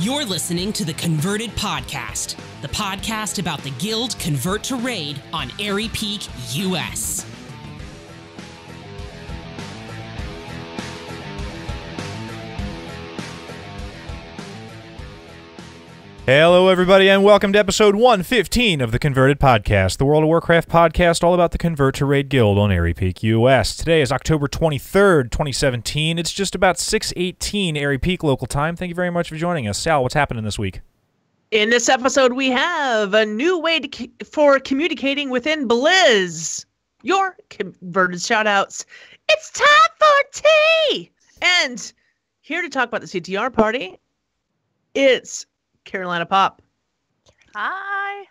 You're listening to the Converted Podcast, the podcast about the Guild Convert to Raid on Airy Peak, US. Hello, everybody, and welcome to episode 115 of the Converted Podcast, the World of Warcraft podcast all about the Convert to Raid Guild on Airy Peak, US. Today is October 23rd, 2017. It's just about 6:18 Airy Peak local time. Thank you very much for joining us. Sal, what's happening this week? In this episode, we have a new way for communicating within Blizz. Your converted shoutouts. It's time for tea! And here to talk about the CTR Party, it's Karolinaapop. Hi.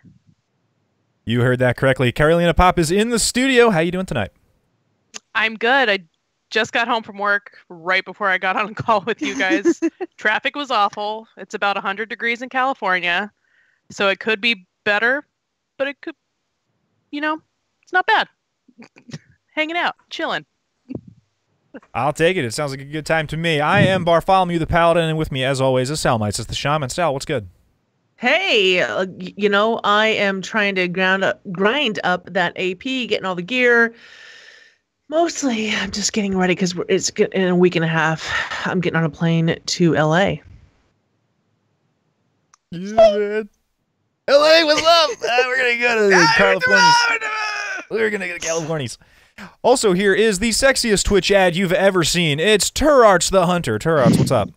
You heard that correctly. Karolinaapop is in the studio. How you doing tonight? I'm good. I just got home from work right before I got on a call with you guys. Traffic was awful. It's about 100 degrees in California, so it could be better, but it could, it's not bad. Hanging out, chilling. I'll take it. It sounds like a good time to me. I am Barfolomew the Paladin, and with me, as always, is Sal Mites, the Shaman. Sal, what's good? Hey, I am trying to grind up that AP, getting all the gear. Mostly, I'm just getting ready because it's in a week and a half. I'm getting on a plane to LA. Yeah, man. LA, what's up? We're going to go to California. We're going to go to California. Also, here is the sexiest Twitch ad you've ever seen. It's Turarts the Hunter. Turarts, what's up?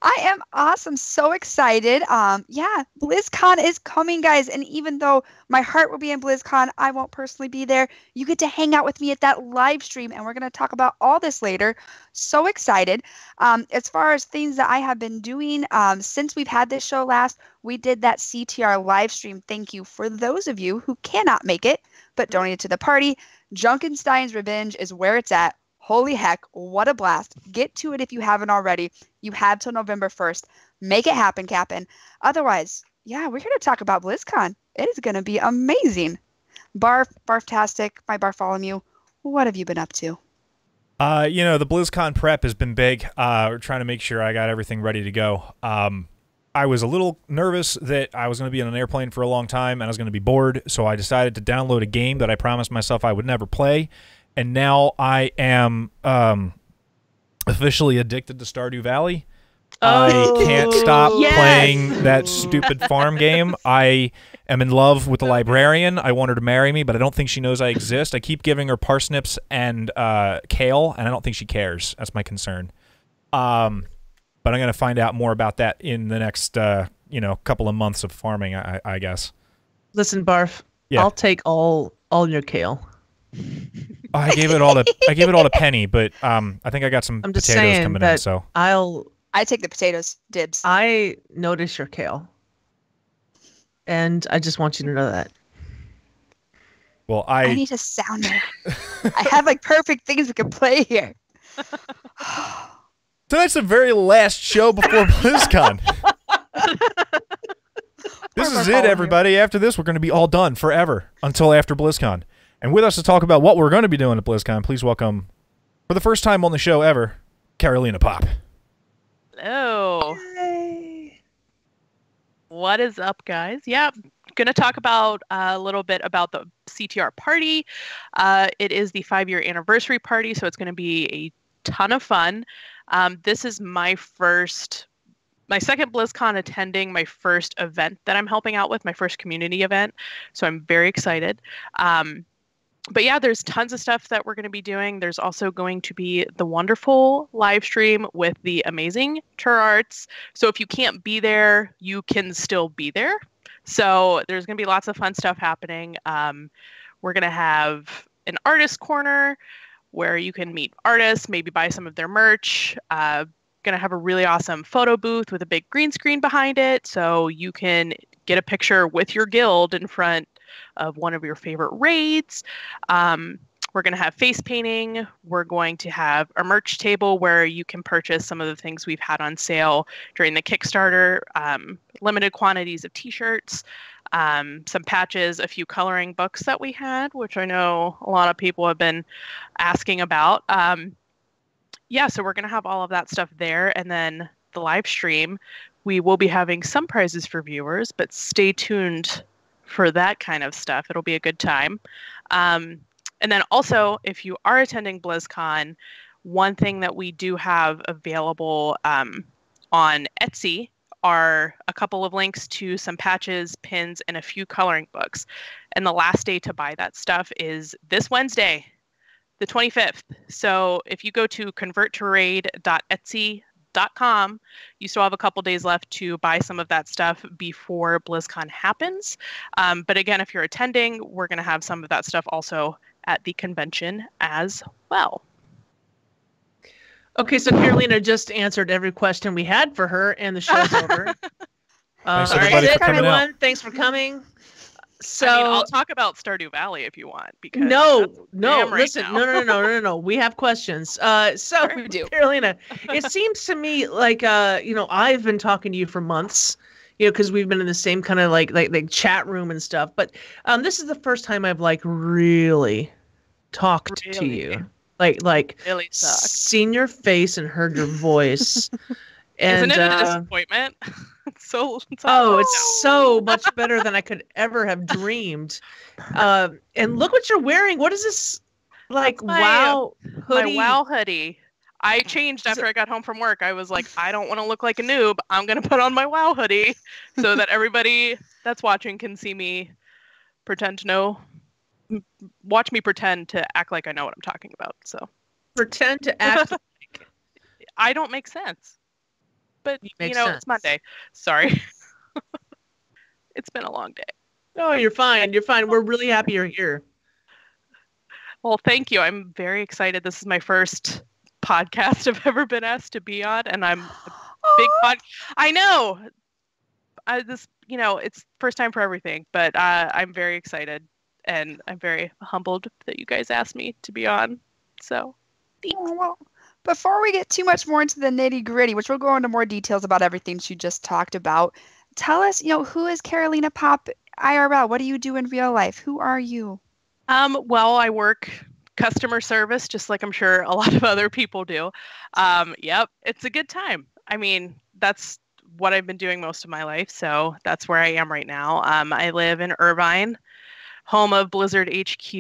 I am awesome. So excited. Yeah, BlizzCon is coming, guys. And even though my heart will be in BlizzCon, I won't personally be there. You get to hang out with me at that live stream, and we're going to talk about all this later. So excited. As far as things that I have been doing since we've had this show last, we did that CTR live stream. Thank you for those of you who cannot make it, but donated to the party. Junkenstein's Revenge is where it's at. Holy heck, what a blast. Get to it if you haven't already. You have till November 1st. Make it happen, Cap'n. Otherwise, yeah, we're here to talk about BlizzCon. It is going to be amazing. Barftastic, my Barfolomew, what have you been up to? The BlizzCon prep has been big. We're trying to make sure I got everything ready to go. I was a little nervous that I was going to be on an airplane for a long time and I was going to be bored, so I decided to download a game that I promised myself I would never play, and now I am officially addicted to Stardew Valley. I can't stop playing that stupid farm game. I am in love with the librarian. I want her to marry me, but I don't think she knows I exist. I keep giving her parsnips and kale, and I don't think she cares. That's my concern. But I'm going to find out more about that in the next, couple of months of farming, I guess. Listen, Barf. Yeah. I'll take all your kale. I gave it all to Penny, but I think I got some potatoes coming in. So I take the potatoes. Dibs. I notice your kale, and I just want you to know that. Well, I need a sounder. I have perfect things we can play here. Tonight's the very last show before BlizzCon. This is it, everybody. After this, we're going to be all done forever until after BlizzCon. And with us to talk about what we're going to be doing at BlizzCon, please welcome, for the first time on the show ever, Karolinaapop. Hello. Yay. What is up, guys? Yeah, going to talk about a little bit about the CTR Party. It is the 5-year anniversary party, so it's going to be a ton of fun. This is my second BlizzCon attending, my first event that I'm helping out with, my first community event. So I'm very excited. But yeah, there's tons of stuff that we're going to be doing. There's also going to be the wonderful live stream with the amazing Turarts. So if you can't be there, you can still be there. So there's going to be lots of fun stuff happening. We're going to have an artist corner where you can meet artists, maybe buy some of their merch. Going to have a really awesome photo booth with a big green screen behind it, so you can get a picture with your guild in front of one of your favorite raids. We're going to have face painting. We're going to have a merch table where you can purchase some of the things we've had on sale during the Kickstarter, limited quantities of t-shirts, some patches, a few coloring books that we had, which I know a lot of people have been asking about. Yeah, so we're going to have all of that stuff there. And then the live stream, we will be having some prizes for viewers, but stay tuned for that kind of stuff. It'll be a good time. And then also, if you are attending BlizzCon, one thing that we do have available on Etsy are a couple of links to some patches, pins, and a few coloring books. And the last day to buy that stuff is this Wednesday, the 25th. So if you go to converttoraid.etsy.com, you still have a couple days left to buy some of that stuff before BlizzCon happens. But again, if you're attending, we're going to have some of that stuff also at the convention as well. Okay, so Karolina just answered every question we had for her, and the show's over. Thanks All everybody right, for coming everyone. out. Thanks for coming. So I mean, I'll talk about Stardew Valley if you want. Because no, right listen, now. no. We have questions. So We do. Karolina, it seems to me like I've been talking to you for months, because we've been in the same kind of like chat room and stuff. But this is the first time I've really talked to you. Like really sucks. seen your face and heard your voice. And, isn't it a disappointment? It's so much better than I could ever have dreamed. And look what you're wearing. What is this? Like, WoW hoodie? My WoW hoodie. I changed after I got home from work. I was like, I don't want to look like a noob. I'm going to put on my WoW hoodie so that everybody that's watching can see me watch me pretend to act like I know what I'm talking about. So pretend to act like I don't make sense. But, sense. It's Monday. Sorry. It's been a long day. No, you're fine. You're fine. We're really happy you're here. Well, thank you. I'm very excited. This is my first podcast I've ever been asked to be on, and I'm a big I know. It's first time for everything, but I'm very excited, and I'm very humbled that you guys asked me to be on. So, thanks. Oh, well, before we get too much more into the nitty-gritty, which we'll go into more details about everything she just talked about, tell us, who is Karolinaapop IRL? What do you do in real life? Who are you? Well, I work customer service, just like I'm sure a lot of other people do. Yep, it's a good time. I mean, that's what I've been doing most of my life, so that's where I am right now. I live in Irvine, home of Blizzard HQ.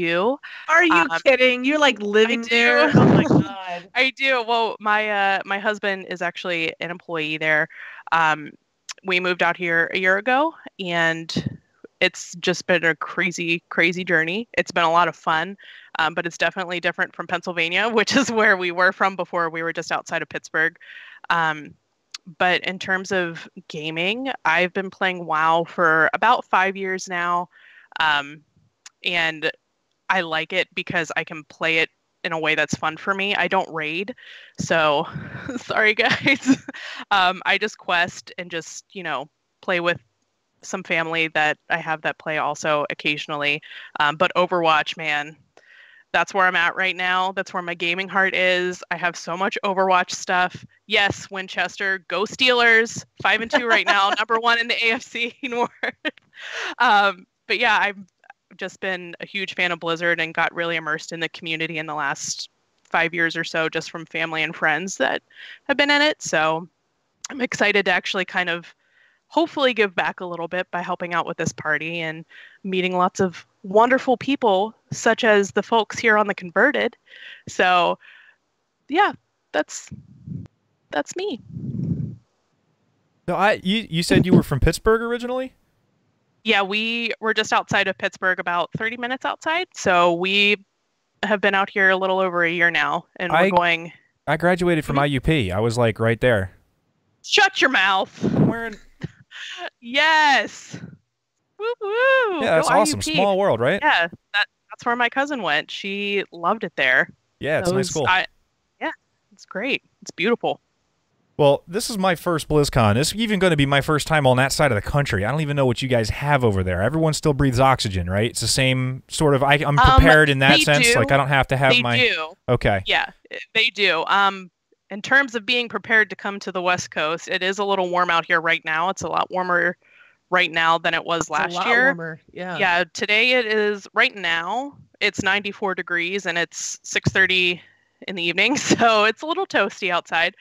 Are you kidding? You're living there? Oh my god. I do. Well, my husband is actually an employee there. We moved out here a year ago, and it's just been a crazy, crazy journey. It's been a lot of fun, but it's definitely different from Pennsylvania, which is where we were from before. We were just outside of Pittsburgh. But in terms of gaming, I've been playing WoW for about 5 years now. And I like it because I can play it in a way that's fun for me. I don't raid, so sorry guys. I just quest and just, play with some family that I have that play also occasionally. But Overwatch, man, that's where I'm at right now. That's where my gaming heart is. I have so much Overwatch stuff. Yes, Winchester, go Steelers, 5-2 right now, number 1 in the AFC North. But yeah, I've just been a huge fan of Blizzard and got really immersed in the community in the last 5 years or so, just from family and friends that have been in it. So I'm excited to actually kind of hopefully give back a little bit by helping out with this party and meeting lots of wonderful people, such as the folks here on the Converted. So yeah, that's me. So you said you were from Pittsburgh originally? Yeah, we were just outside of Pittsburgh, about 30 minutes outside. So we have been out here a little over a year now, and we're going. I graduated from IUP. I was right there. Shut your mouth. I'm wearing. Yes. Woo woo. Yeah, that's Go awesome. IUP. Small world, right? Yeah, that's where my cousin went. She loved it there. Yeah, it's a nice school. Yeah, it's great. It's beautiful. Well, this is my first BlizzCon. This is even going to be my first time on that side of the country. I don't even know what you guys have over there. Everyone still breathes oxygen, right? It's the same sort of. I'm prepared in that sense. Do. I don't have to have they my. They do. Okay. Yeah, they do. In terms of being prepared to come to the West Coast, it is a little warm out here right now. It's a lot warmer right now than it was last year. Warmer. Yeah. Yeah. Today it is. Right now it's 94 degrees and it's 6:30 in the evening, so it's a little toasty outside.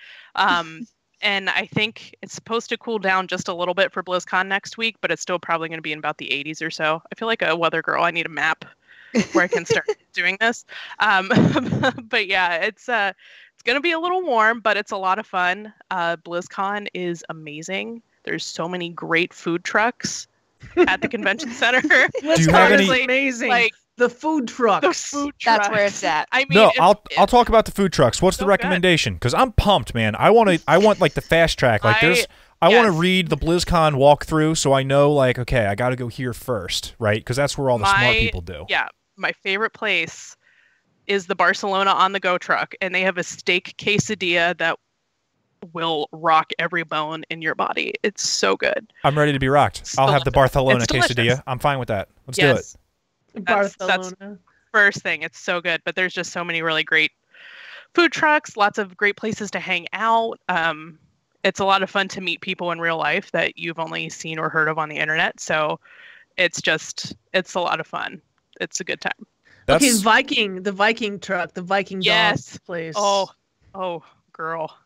And I think it's supposed to cool down just a little bit for BlizzCon next week, but it's still probably going to be in about the 80s or so. I feel like a weather girl. I need a map where I can start doing this. But yeah, it's going to be a little warm, but it's a lot of fun. BlizzCon is amazing. There's so many great food trucks at the convention center. BlizzCon is amazing. Like the food trucks. The food trucks. That's where it's at. I mean, No, I'll talk about the food trucks. What's the recommendation? Because I'm pumped, man. I want like the fast track. Like I want to read the BlizzCon walkthrough so I know, like, okay, I got to go here first, right? Because that's where all the smart people do. Yeah, my favorite place is the Barcelona on the go truck, and they have a steak quesadilla that will rock every bone in your body. It's so good. I'm ready to be rocked. It's I'll have the Barcelona It's delicious. quesadilla. I'm fine with that. Let's do it. Barcelona. That's first thing. It's so good, but there's just so many really great food trucks, lots of great places to hang out. It's a lot of fun to meet people in real life that you've only seen or heard of on the internet. So it's a lot of fun. It's a good time. Okay, the Viking truck, the Viking dogs place. Oh, girl.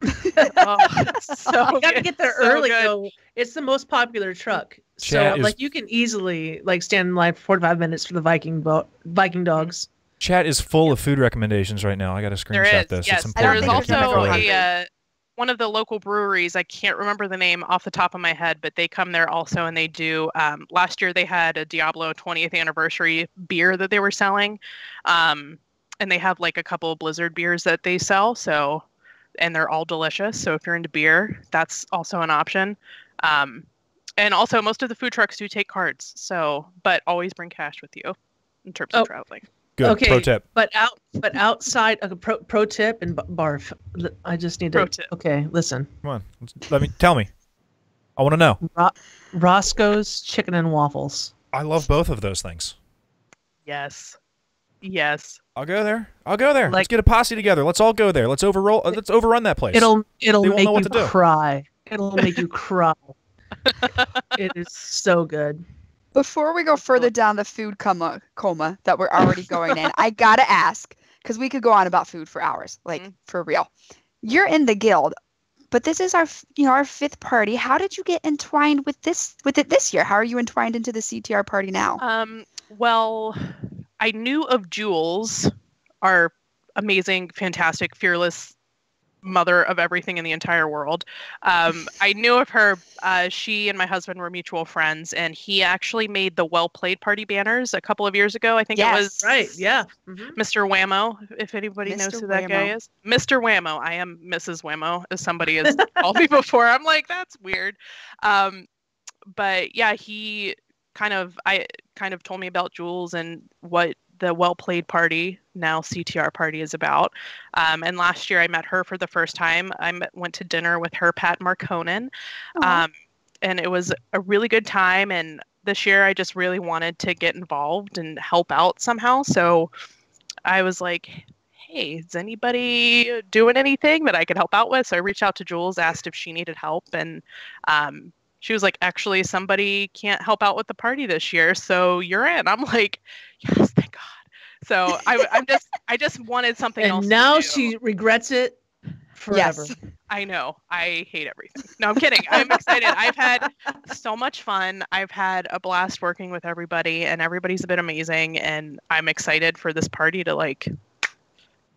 So you gotta get there early though. It's the most popular truck. So like you can easily like stand in line for 45 minutes for the Viking dogs. Chat is full of food recommendations right now. I got to screenshot this. Yes. It's important. There's also one of the local breweries. I can't remember the name off the top of my head, but they come there also, and they do. Last year they had a Diablo 20th anniversary beer that they were selling, and they have like a couple of Blizzard beers that they sell. So. And they're all delicious. So if you're into beer, that's also an option. And also most of the food trucks do take cards. So, but always bring cash with you in terms of traveling. Good. Okay. Pro tip. But outside, pro tip and Barf. I just need to. Pro tip. Okay, listen. Come on. Tell me. I want to know. Roscoe's Chicken and Waffles. I love both of those things. Yes. I'll go there. Let's get a posse together. Let's all go there. Let's overrun that place. It'll make you cry. It'll make you cry. It is so good. Before we go further down the food coma that we're already going in, I gotta ask, because we could go on about food for hours, like for real. You're in the guild, but this is our fifth party. How did you get entwined with it this year? How are you entwined into the CTR party now? Well, I knew of Jules, our amazing, fantastic, fearless mother of everything in the entire world. I knew of her. She and my husband were mutual friends, and he actually made the Well Played Party banners a couple of years ago. I think it was right. Yeah, Mr. Whammo, if anybody knows who that guy is. Mr. Whammo. I am Mrs. Whammo, as somebody has called me before. I'm like, that's weird. But yeah, I kind of told me about Jules and what the Well Played Party, now CTR Party, is about. And last year I met her for the first time. Went to dinner with her, Pat Marconen. And it was a really good time. And this year I just really wanted to get involved and help out somehow. So I was like, hey, is anybody doing anything that I could help out with? So I reached out to Jules, asked if she needed help. And she was like, actually, somebody can't help out with the party this year, so you're in. I'm like, yes, thank God. So I just wanted something else. And now to do. she regrets it forever. Yes. I know. I hate everything. No, I'm kidding. I'm excited. I've had so much fun. I've had a blast working with everybody, and everybody's been amazing. And I'm excited for this party to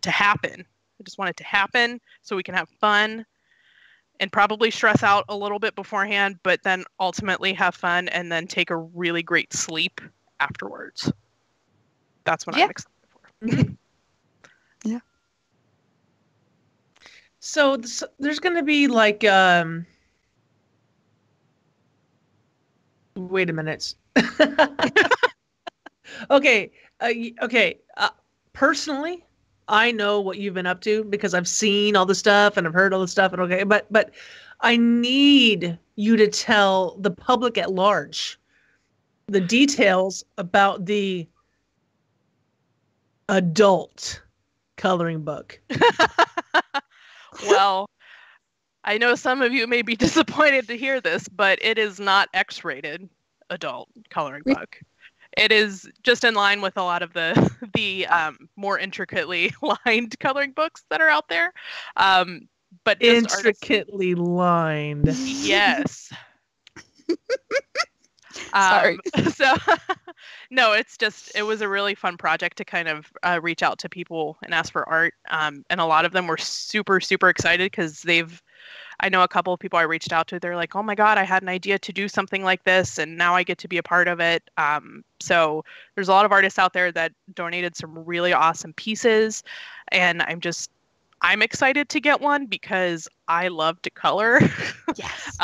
happen. I just want it to happen so we can have fun. And probably stress out a little bit beforehand, but then ultimately have fun and then take a really great sleep afterwards. That's what I'm excited for. Yeah. So there's going to be like, wait a minute. Okay. Personally, I know what you've been up to because I've seen all the stuff and I've heard all the stuff. And but I need you to tell the public at large the details about the adult coloring book. Well, I know some of you may be disappointed to hear this, but it is not X-rated adult coloring book. It is just in line with a lot of the more intricately lined coloring books that are out there. but just intricately lined. Yes. Sorry. So no, it was a really fun project to kind of reach out to people and ask for art. And a lot of them were super, super excited because I know a couple of people I reached out to, they're like, oh my God, I had an idea to do something like this and now I get to be a part of it. So there's a lot of artists out there that donated some really awesome pieces. And I'm excited to get one because I love to color. Yes.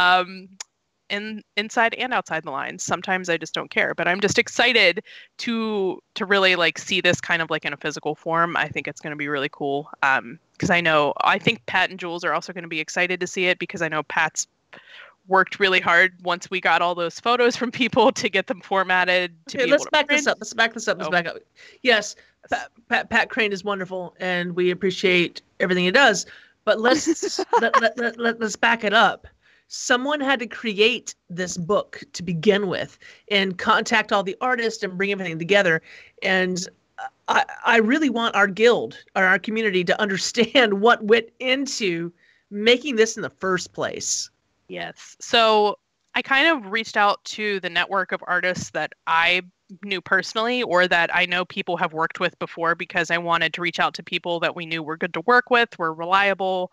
Inside and outside the lines. Sometimes I just don't care, but I'm just excited to really like see this kind of like in a physical form. I think it's going to be really cool. Because I think Pat and Jules are also going to be excited to see it because I know Pat's worked really hard once we got all those photos from people to get them formatted. Let's back this up. Let's back up. Yes, Pat Crane is wonderful, and we appreciate everything he does. But let's let's back it up. Someone had to create this book to begin with and contact all the artists and bring everything together. And I really want our guild or our community to understand what went into making this in the first place. Yes. So I kind of reached out to the network of artists that I knew personally or that I know people have worked with before because I wanted to reach out to people that we knew were good to work with, were reliable,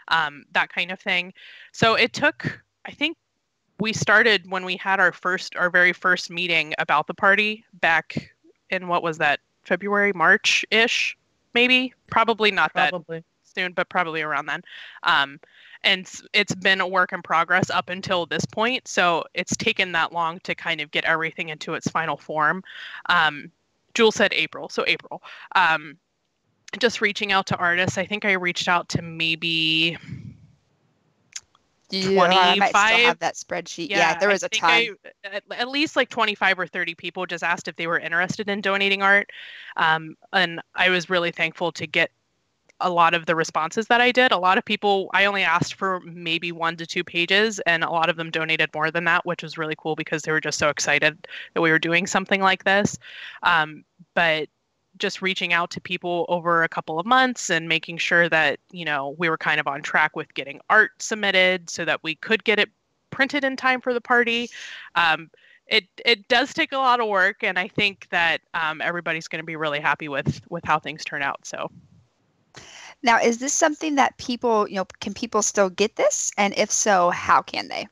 that kind of thing. So it took, I think we started when we had our very first meeting about the party back in, what was that, February, March-ish, maybe? Probably not that soon, but probably around then. And it's been a work in progress up until this point. So it's taken that long to kind of get everything into its final form. Jules said April, so April. Just reaching out to artists. I think I reached out to maybe 25. I might still have that spreadsheet. Yeah, there was a ton. At least like 25 or 30 people just asked if they were interested in donating art. And I was really thankful to get a lot of the responses that I did. A lot of people, I only asked for maybe 1 to 2 pages, and a lot of them donated more than that, which was really cool because they were just so excited that we were doing something like this. But just reaching out to people over a couple of months and making sure that, we were kind of on track with getting art submitted so that we could get it printed in time for the party. It does take a lot of work, and I think that everybody's going to be really happy with how things turn out. So. Now, is this something that people, can people still get this? And if so, how can they?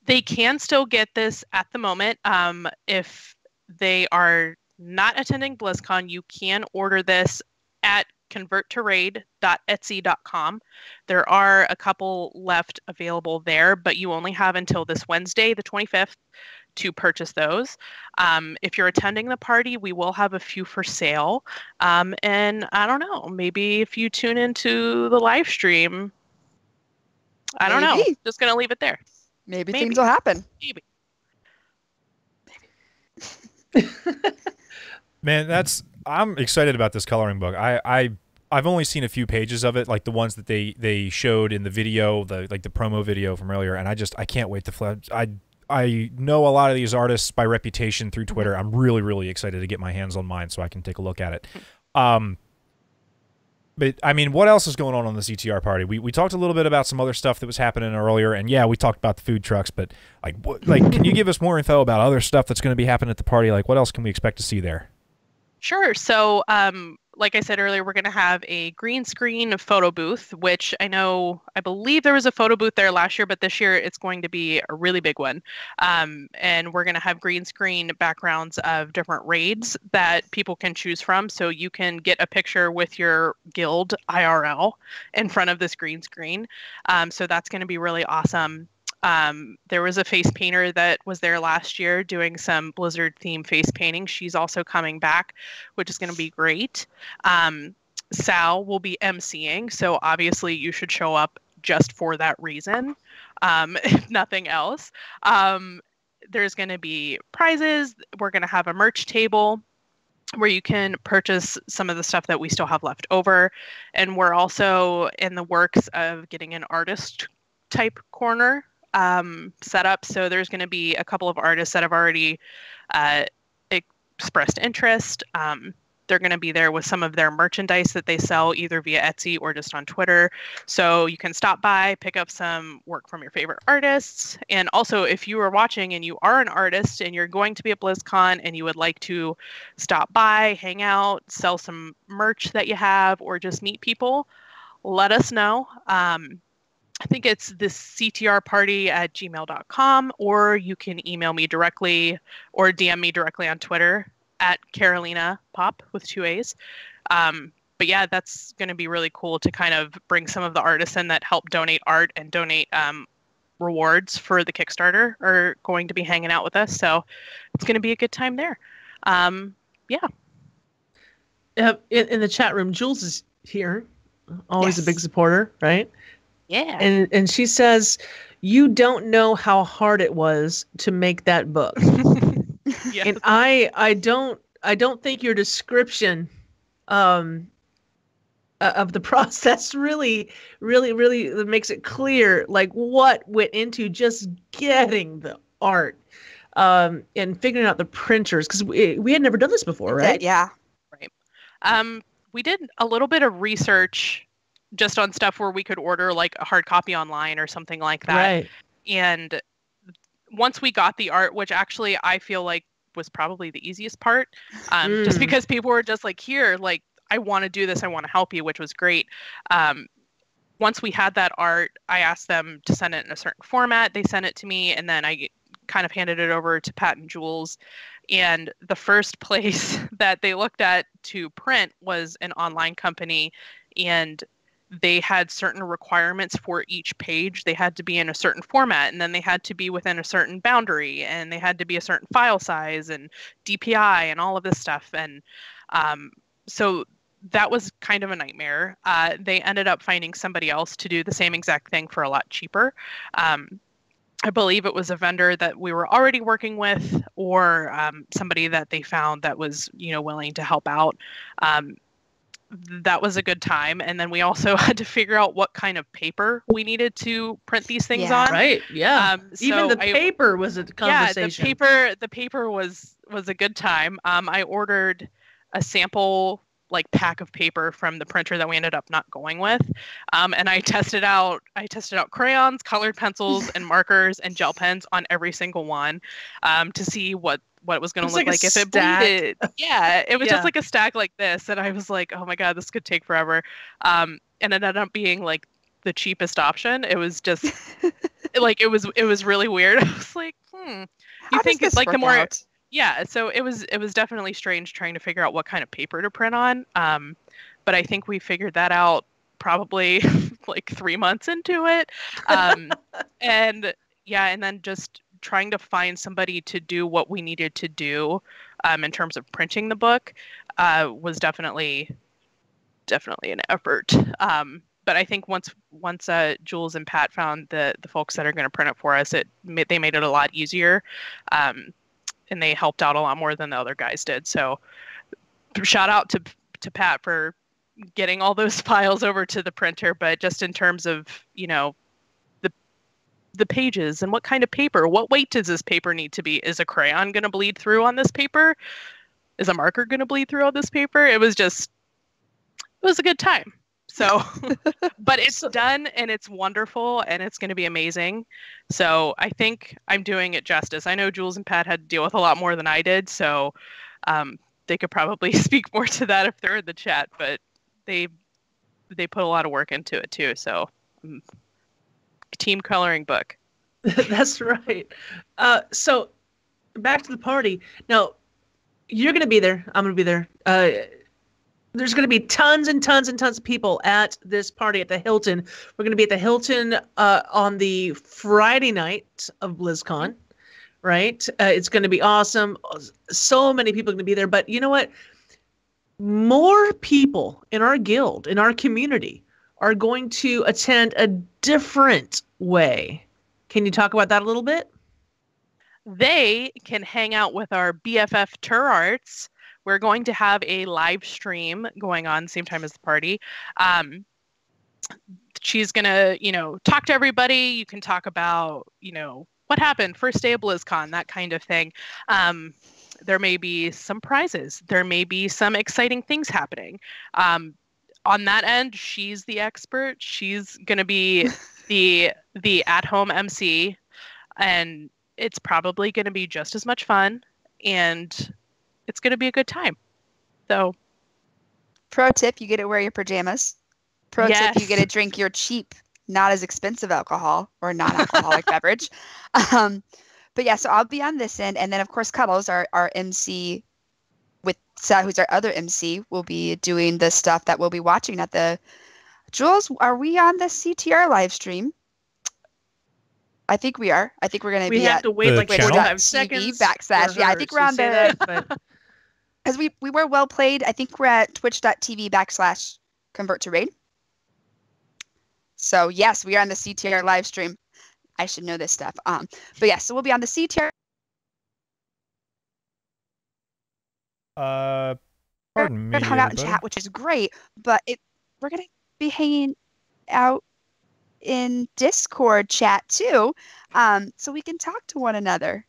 They can still get this at the moment. If they are not attending BlizzCon, you can order this at ctrguildevents.etsy.com. There are a couple left available there, but you only have until this Wednesday, the 25th, to purchase those. If you're attending the party, we will have a few for sale. And I don't know, maybe if you tune into the live stream, I don't know. Just going to leave it there. Maybe things will happen. Maybe. Man, I'm excited about this coloring book. I've only seen a few pages of it, like the ones that they showed in the video, the promo video from earlier, and I can't wait to flip. I know a lot of these artists by reputation through Twitter. I'm really, really excited to get my hands on mine so I can take a look at it. But I mean, what else is going on the CTR party? We talked a little bit about some other stuff that was happening earlier, and yeah, we talked about the food trucks. But can you give us more info about other stuff that's going to be happening at the party? Like, what else can we expect to see there? Sure. So, like I said earlier, we're going to have a green screen photo booth, which I believe there was a photo booth there last year, but this year it's going to be a really big one. And we're going to have green screen backgrounds of different raids that people can choose from. So you can get a picture with your guild IRL in front of this green screen. So that's going to be really awesome. There was a face painter that was there last year doing some Blizzard themed face painting. She's also coming back, which is going to be great. Sal will be emceeing, so obviously you should show up just for that reason, if nothing else. There's going to be prizes. We're going to have a merch table where you can purchase some of the stuff that we still have left over. And we're also in the works of getting an artist type corner set up. So there's going to be a couple of artists that have already expressed interest. They're going to be there with some of their merchandise that they sell either via Etsy or just on Twitter. So you can stop by, pick up some work from your favorite artists. And also, if you are watching and you are an artist and you're going to be at BlizzCon and you would like to stop by, hang out, sell some merch that you have, or just meet people, let us know. I think it's the CTR Party at gmail.com, or you can email me directly or DM me directly on Twitter at Karolinaapop with 2 A's. But yeah, that's going to be really cool to kind of bring some of the artists in that help donate art and donate rewards for the Kickstarter are going to be hanging out with us. So it's going to be a good time there. Yeah. In the chat room, Jules is here. Always Yes. a big supporter, right? Yeah. And she says, you don't know how hard it was to make that book. Yes. And I don't think your description of the process really makes it clear like what went into just getting the art and figuring out the printers, because we had never done this before, right? Yeah. We did a little bit of research just on stuff where we could order like a hard copy online or something like that. Right. And once we got the art, which actually I feel like was probably the easiest part, just because people were just like, here, like, I want to do this. I want to help you, which was great. Once we had that art, I asked them to send it in a certain format. They sent it to me, and then I kind of handed it over to Pat and Jules. And the first place that they looked at to print was an online company, and they had certain requirements for each page. They had to be in a certain format, and then they had to be within a certain boundary, and they had to be a certain file size and DPI and all of this stuff. And so that was kind of a nightmare. They ended up finding somebody else to do the same exact thing for a lot cheaper. I believe it was a vendor that we were already working with, or somebody that they found that was, willing to help out. That was a good time. And then we also had to figure out what kind of paper we needed to print these things on. Right. Yeah. Even the I paper was a conversation. Yeah, the paper was a good time. I ordered a sample pack of paper from the printer that we ended up not going with. And I tested out crayons, colored pencils, and markers and gel pens on every single one to see what it was going to look like if it bleeded. Yeah, it was just like a stack like this. And I was like, oh my God, this could take forever. And it ended up being like the cheapest option. It was just it was really weird. I was like, How does this work out? Yeah, so it was definitely strange trying to figure out what kind of paper to print on. But I think we figured that out probably 3 months into it. And then just trying to find somebody to do what we needed to do in terms of printing the book was definitely an effort. But I think once Jules and Pat found the folks that are going to print it for us, they made it a lot easier. And they helped out a lot more than the other guys did. So shout out to Pat for getting all those files over to the printer. But just in terms of, the pages and what kind of paper, what weight does this paper need to be? Is a crayon going to bleed through on this paper? Is a marker going to bleed through on this paper? It was a good time. So, but it's done and it's wonderful and it's going to be amazing. So I think I'm doing it justice. I know Jules and Pat had to deal with a lot more than I did. So they could probably speak more to that if they're in the chat, but they put a lot of work into it too. So team coloring book. That's right. So back to the party. Now, you're going to be there. I'm going to be there. There's going to be tons and tons and tons of people at this party at the Hilton. We're going to be at the Hilton on the Friday night of BlizzCon, right? It's going to be awesome. So many people are going to be there. But you know what? More people in our guild, in our community, are going to attend a different way. Can you talk about that a little bit? They can hang out with our BFF Turarts. We're going to have a live stream going on same time as the party. She's going to, talk to everybody. You can talk about, what happened first day of BlizzCon, that kind of thing. There may be some prizes. There may be some exciting things happening. On that end, she's the expert. She's going to be the at-home MC, and it's probably going to be just as much fun, and it's going to be a good time. So, pro tip, you get to wear your pajamas. Pro Yes. tip, you get to drink your cheap, not as expensive alcohol or non-alcoholic beverage. But yeah, so I'll be on this end, and then of course Cuddles, our MC, who's our other MC, will be doing the stuff that we'll be watching at the. Jules, are we on the CTR live stream? I think we are. I think we're going to be. We have to wait the like channel? 45 seconds. / Yeah, I think we're on there. Because we were well played. I think we're at twitch.tv / convert to raid. So yes, we are on the CTR live stream. I should know this stuff. But yeah, so we'll be on the CTR. Pardon me. Hung out and everybody. chat, which is great. But we're gonna be hanging out in Discord chat too, so we can talk to one another.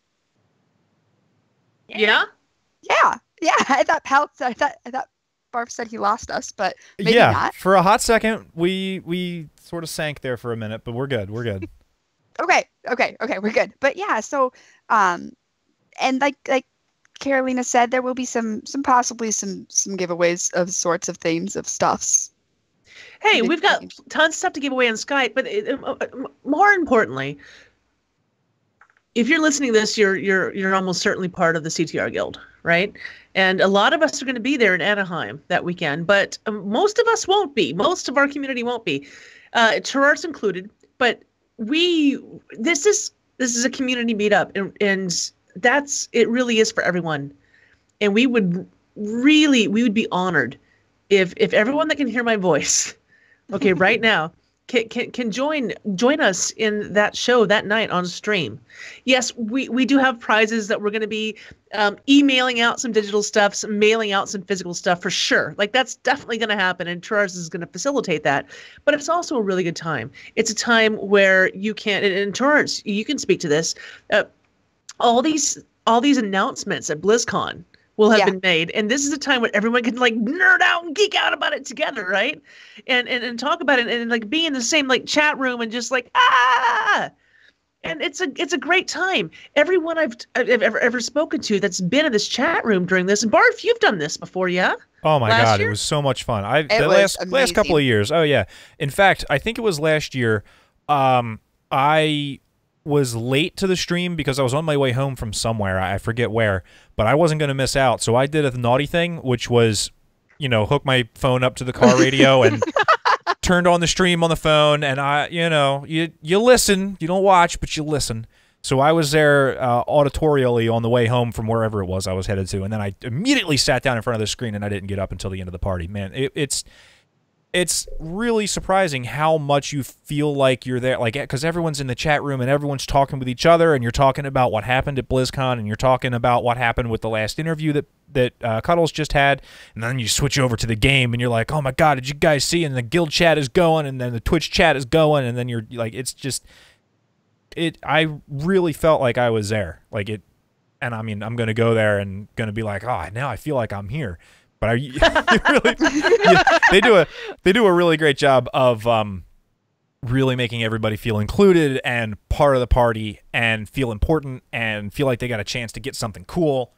Yeah? Yeah. I thought Barf said he lost us, but maybe Yeah, not. for a hot second, we sort of sank there for a minute, but we're good. We're good. Okay, we're good. But yeah, so and like Karolina said, there will be possibly some giveaways of sorts of themes of stuffs. Hey, we've got tons of stuff to give away on Skype, but more importantly, if you're listening to this, you're almost certainly part of the CTR Guild, right? And a lot of us are going to be there in Anaheim that weekend, but most of us won't be. Most of our community won't be, Turarts included. But this is a community meetup, and it really is for everyone. And we would be honored if everyone that can hear my voice, okay, right now, can join us in that show that night on stream. Yes, we do have prizes that we're going to be emailing out some digital stuff, some mailing out some physical stuff for sure. Like that's definitely going to happen, and Turarts is going to facilitate that. But it's also a really good time. It's a time where you can, and Turarts, you can speak to this. All these announcements at BlizzCon will have been made, and this is a time where everyone can like nerd out and geek out about it together, right? And talk about it and like be in the same like chat room and just like and it's a great time. Everyone I've ever spoken to that's been in this chat room during this, and Barf, you've done this before, yeah? Oh my Last God, year? it was so much fun. was last couple of years. Oh yeah. In fact, I think it was last year. I was late to the stream because I was on my way home from somewhere. I forget where, but I wasn't going to miss out. So I did a naughty thing, which was, hook my phone up to the car radio and turned on the stream on the phone. And you listen, you don't watch, but you listen. So I was there auditorially on the way home from wherever it was I was headed to. And then I immediately sat down in front of the screen and I didn't get up until the end of the party. Man, it's really surprising how much you feel like you're there, like, because everyone's in the chat room and everyone's talking with each other, and you're talking about what happened at BlizzCon, and you're talking about what happened with the last interview that Cuddles just had, and then you switch over to the game, and you're like, oh my God, did you guys see? And the guild chat is going, and then the Twitch chat is going, and then you're like, it's just, I really felt like I was there, like it, and I mean, I'm gonna go there and gonna be like, oh, now I feel like I'm here. But they do a really great job of really making everybody feel included and part of the party and feel important and feel like they got a chance to get something cool.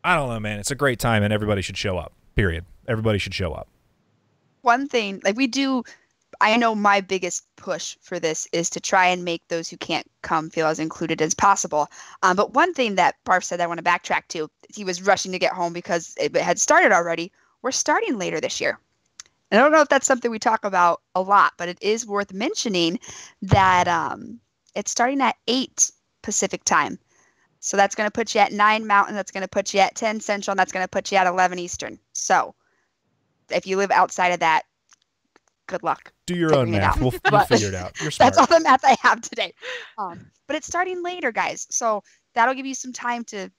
I don't know, man. It's a great time and everybody should show up. Period. Everybody should show up. One thing, like I know my biggest push for this is to try and make those who can't come feel as included as possible. But one thing that Barf said I want to backtrack to, he was rushing to get home because it had started already. We're starting later this year. And I don't know if that's something we talk about a lot, but it is worth mentioning that it's starting at 8 Pacific time. So that's going to put you at 9 Mountain. That's going to put you at 10 Central. And that's going to put you at 11 Eastern. So if you live outside of that, good luck. Do your own math. We'll figure it out. You're smart. That's all the math I have today. But it's starting later, guys. So that'll give you some time to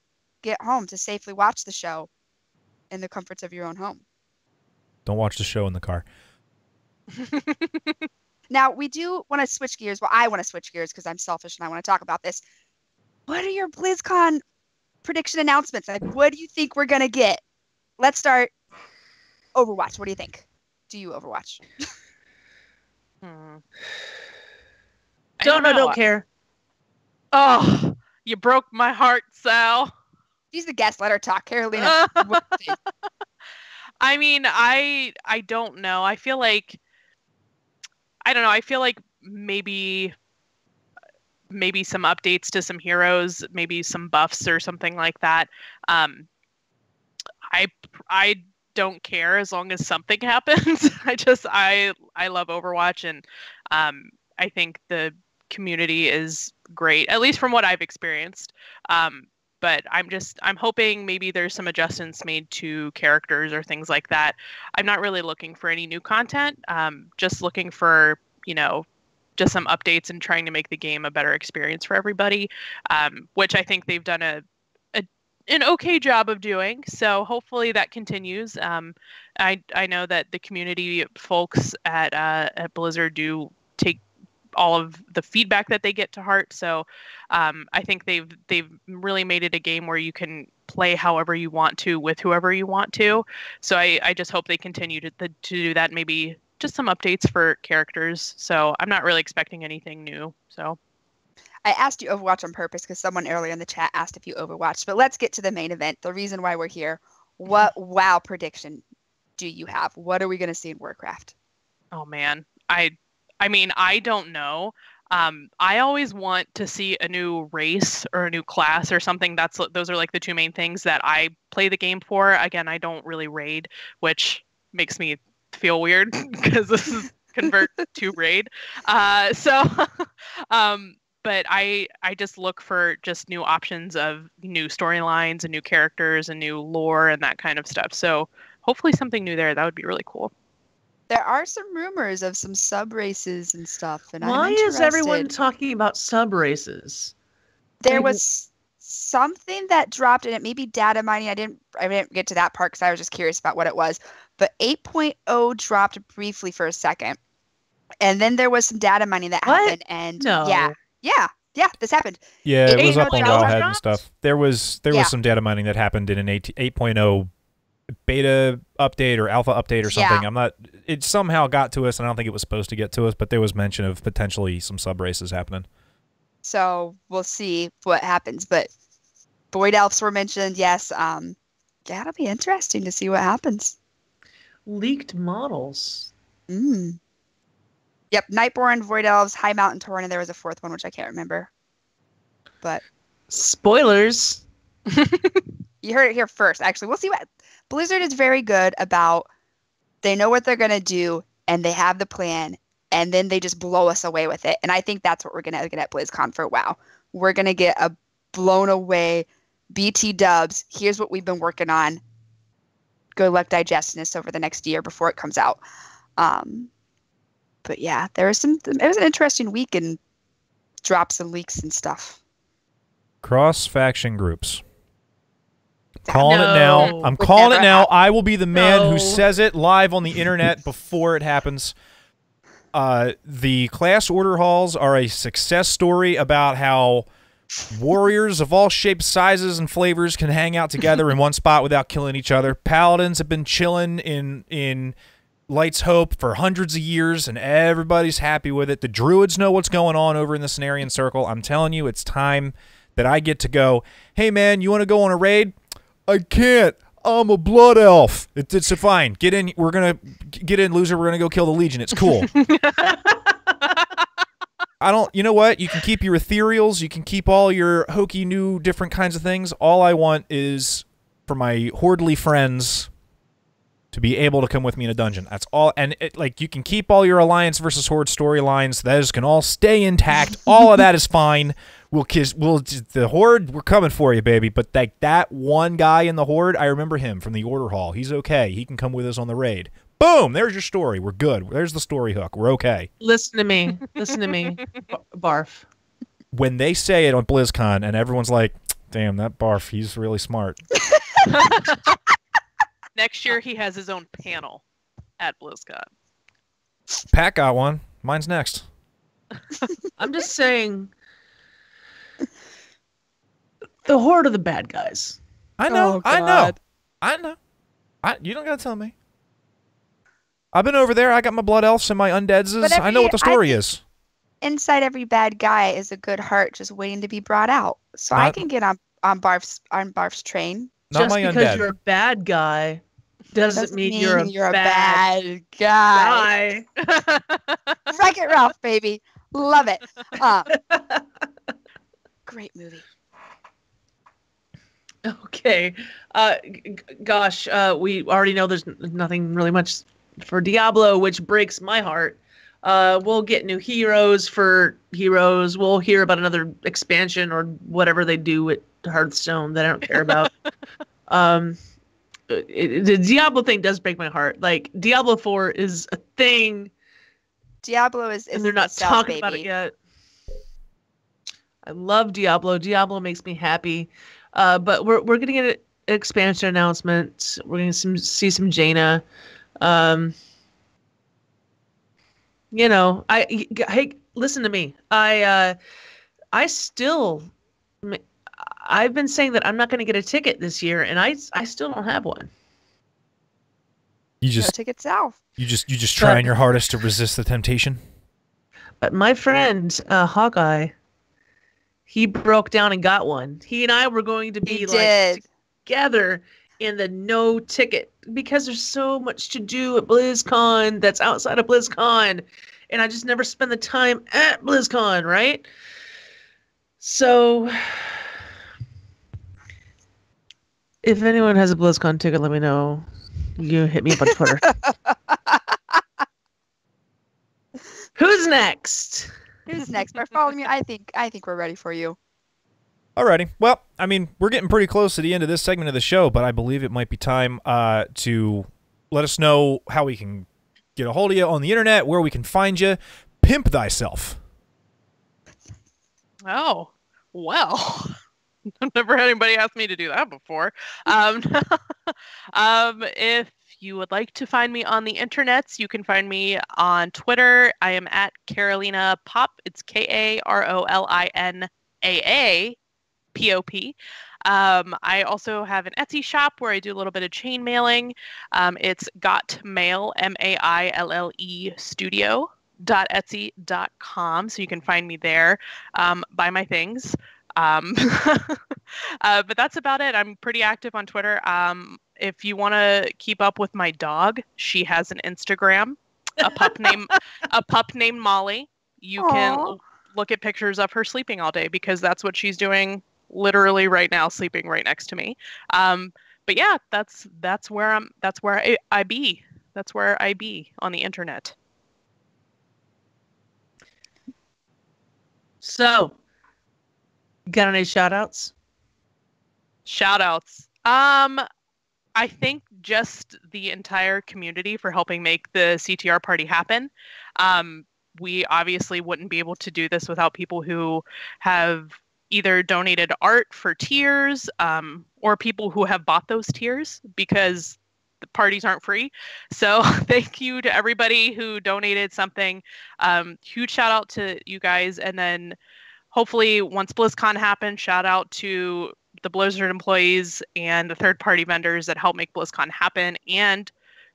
get home to safely watch the show in the comforts of your own home. Don't watch the show in the car. Now, we do want to switch gears. Well, I want to switch gears because I'm selfish and I want to talk about this. What are your BlizzCon prediction announcements. Like, what do you think we're gonna get? Let's start. Overwatch. What do you think? Do you Overwatch? Don't care. Oh, you broke my heart, Sal. She's the guest. Let her talk. Carolina. What do you think? I mean, I don't know. I feel like maybe some updates to some heroes, maybe some buffs or something like that. I don't care as long as something happens. I love Overwatch, and I think the community is great, at least from what I've experienced. But I'm hoping maybe there's some adjustments made to characters or things like that. I'm not really looking for any new content. Just looking for, just some updates and trying to make the game a better experience for everybody, which I think they've done an okay job of doing. So hopefully that continues. I know that the community folks at Blizzard do take all of the feedback that they get to heart. So I think they've really made it a game where you can play however you want to with whoever you want to. So I just hope they continue to do that. Maybe just some updates for characters. So I'm not really expecting anything new. So I asked you Overwatch on purpose because someone earlier in the chat asked if you Overwatched. But let's get to the main event. The reason why we're here. What WoW prediction do you have? What are we going to see in Warcraft? Oh man, I mean, I don't know. I always want to see a new race or a new class or something. Those are like the two main things that I play the game for. Again, I don't really raid, which makes me feel weird because this is convert to raid. But I just look for just new options of new storylines and new characters and new lore and that kind of stuff. So hopefully something new there. That would be really cool. There are some rumors of some sub races and stuff, and why is everyone talking about sub races? There was something that dropped, and it may be data mining. I didn't get to that part because I was just curious about what it was. But 8.0 dropped briefly for a second, and then there was some data mining that happened. And yeah, this happened. Yeah, it was up on 8.0 Wellhead and dropped? stuff. There was some data mining that happened in an 8.0 beta update or alpha update or something. Yeah. It somehow got to us, and I don't think it was supposed to get to us, but there was mention of potentially some sub races happening. So we'll see what happens. But Void Elves were mentioned, yes. It'll be interesting to see what happens. Leaked models. Yep, Nightborn, Void Elves, High Mountain Tauren, and there was a fourth one, which I can't remember. But spoilers. You heard it here first. Actually, we'll see what Blizzard is very good about. They know what they're going to do, and they have the plan, and then they just blow us away with it. And I think that's what we're going to get at BlizzCon for WoW. We're going to get a blown away BT dubs. Here's what we've been working on. Good luck digesting this over the next year before it comes out. But yeah, it was an interesting week and drops and leaks and stuff. Cross-faction groups. Calling it now. I'm calling it now. I will be the man who says it live on the internet before it happens. The class order halls are a success story about how warriors of all shapes, sizes, and flavors can hang out together in one spot without killing each other. Paladins have been chilling in Light's Hope for hundreds of years, and everybody's happy with it. The druids know what's going on over in the Cenarian Circle. I'm telling you, it's time that I get to go, hey man, you want to go on a raid? I can't. I'm a blood elf. It's fine. Get in. We're going to get in, loser. We're going to go kill the Legion. It's cool. You know what? You can keep your ethereals. You can keep all your hokey new different kinds of things. All I want is for my hordely friends to be able to come with me in a dungeon. That's all. And you can keep all your Alliance versus Horde storylines. Those can all stay intact. All of that is fine. The Horde, we're coming for you, baby. But that one guy in the Horde, I remember him from the Order Hall. He's okay. He can come with us on the raid. Boom! There's your story. We're good. There's the story hook. We're okay. Listen to me. Listen to me. Barf. When they say it on BlizzCon and everyone's like, damn, that Barf, he's really smart. Next year, he has his own panel at BlizzCon. Pat got one. Mine's next. I'm just saying, The Horde are the bad guys. I know. Oh, I know. God. I know. You don't gotta tell me. I've been over there. I got my blood elves and my undeads. I know what the story is. Inside every bad guy is a good heart just waiting to be brought out. So I can get on Barf's train. Not Just my because undead. you're a bad guy doesn't mean you're a bad guy. Wreck-It Ralph, baby. Love it. Great movie. Okay. Gosh, we already know there's nothing really much for Diablo, which breaks my heart. We'll get new heroes for heroes. We'll hear about another expansion or whatever they do with Hearthstone that I don't care about. The Diablo thing does break my heart. Like, Diablo 4 is a thing. Diablo is and they're not talking about it yet. I love Diablo. Diablo makes me happy. But we're going to get an expansion announcement. We're going to see some Jaina. Hey, listen to me. I've been saying that I'm not going to get a ticket this year, and I still don't have one. You just ticket south. You just trying your hardest to resist the temptation. But my friend Hawkeye, he broke down and got one. He and I were going to be together in the no ticket because there's so much to do at BlizzCon that's outside of BlizzCon, and I just never spend the time at BlizzCon, right? So if anyone has a BlizzCon ticket, let me know. You hit me up on Twitter. Who's next? Who's next? Barfolomew, I think we're ready for you. Alrighty. Well, I mean, we're getting pretty close to the end of this segment of the show, but I believe it might be time to let us know how we can get a hold of you on the internet, where we can find you. Pimp thyself. Oh, well. I've never had anybody ask me to do that before. If you would like to find me on the internets, you can find me on Twitter. I am at Karolinaapop. It's KarolinaAAPOP. I also have an Etsy shop where I do a little bit of chain mailing. It's gotmail, MAILLE studio.etsy.com. So you can find me there. Buy my things. But that's about it. I'm pretty active on Twitter. If you want to keep up with my dog, she has an Instagram, a pup named Molly. You can look at pictures of her sleeping all day because that's what she's doing literally right now, sleeping right next to me. But yeah, that's where I be. That's where I be on the internet. So, got any shout-outs? Shout-outs. I think just the entire community for helping make the CTR party happen. We obviously wouldn't be able to do this without people who have either donated art for tiers, or people who have bought those tiers because the parties aren't free. So thank you to everybody who donated something. Huge shout out to you guys. And then hopefully once BlizzCon happens, shout out to the Blizzard employees and the third-party vendors that help make BlizzCon happen, and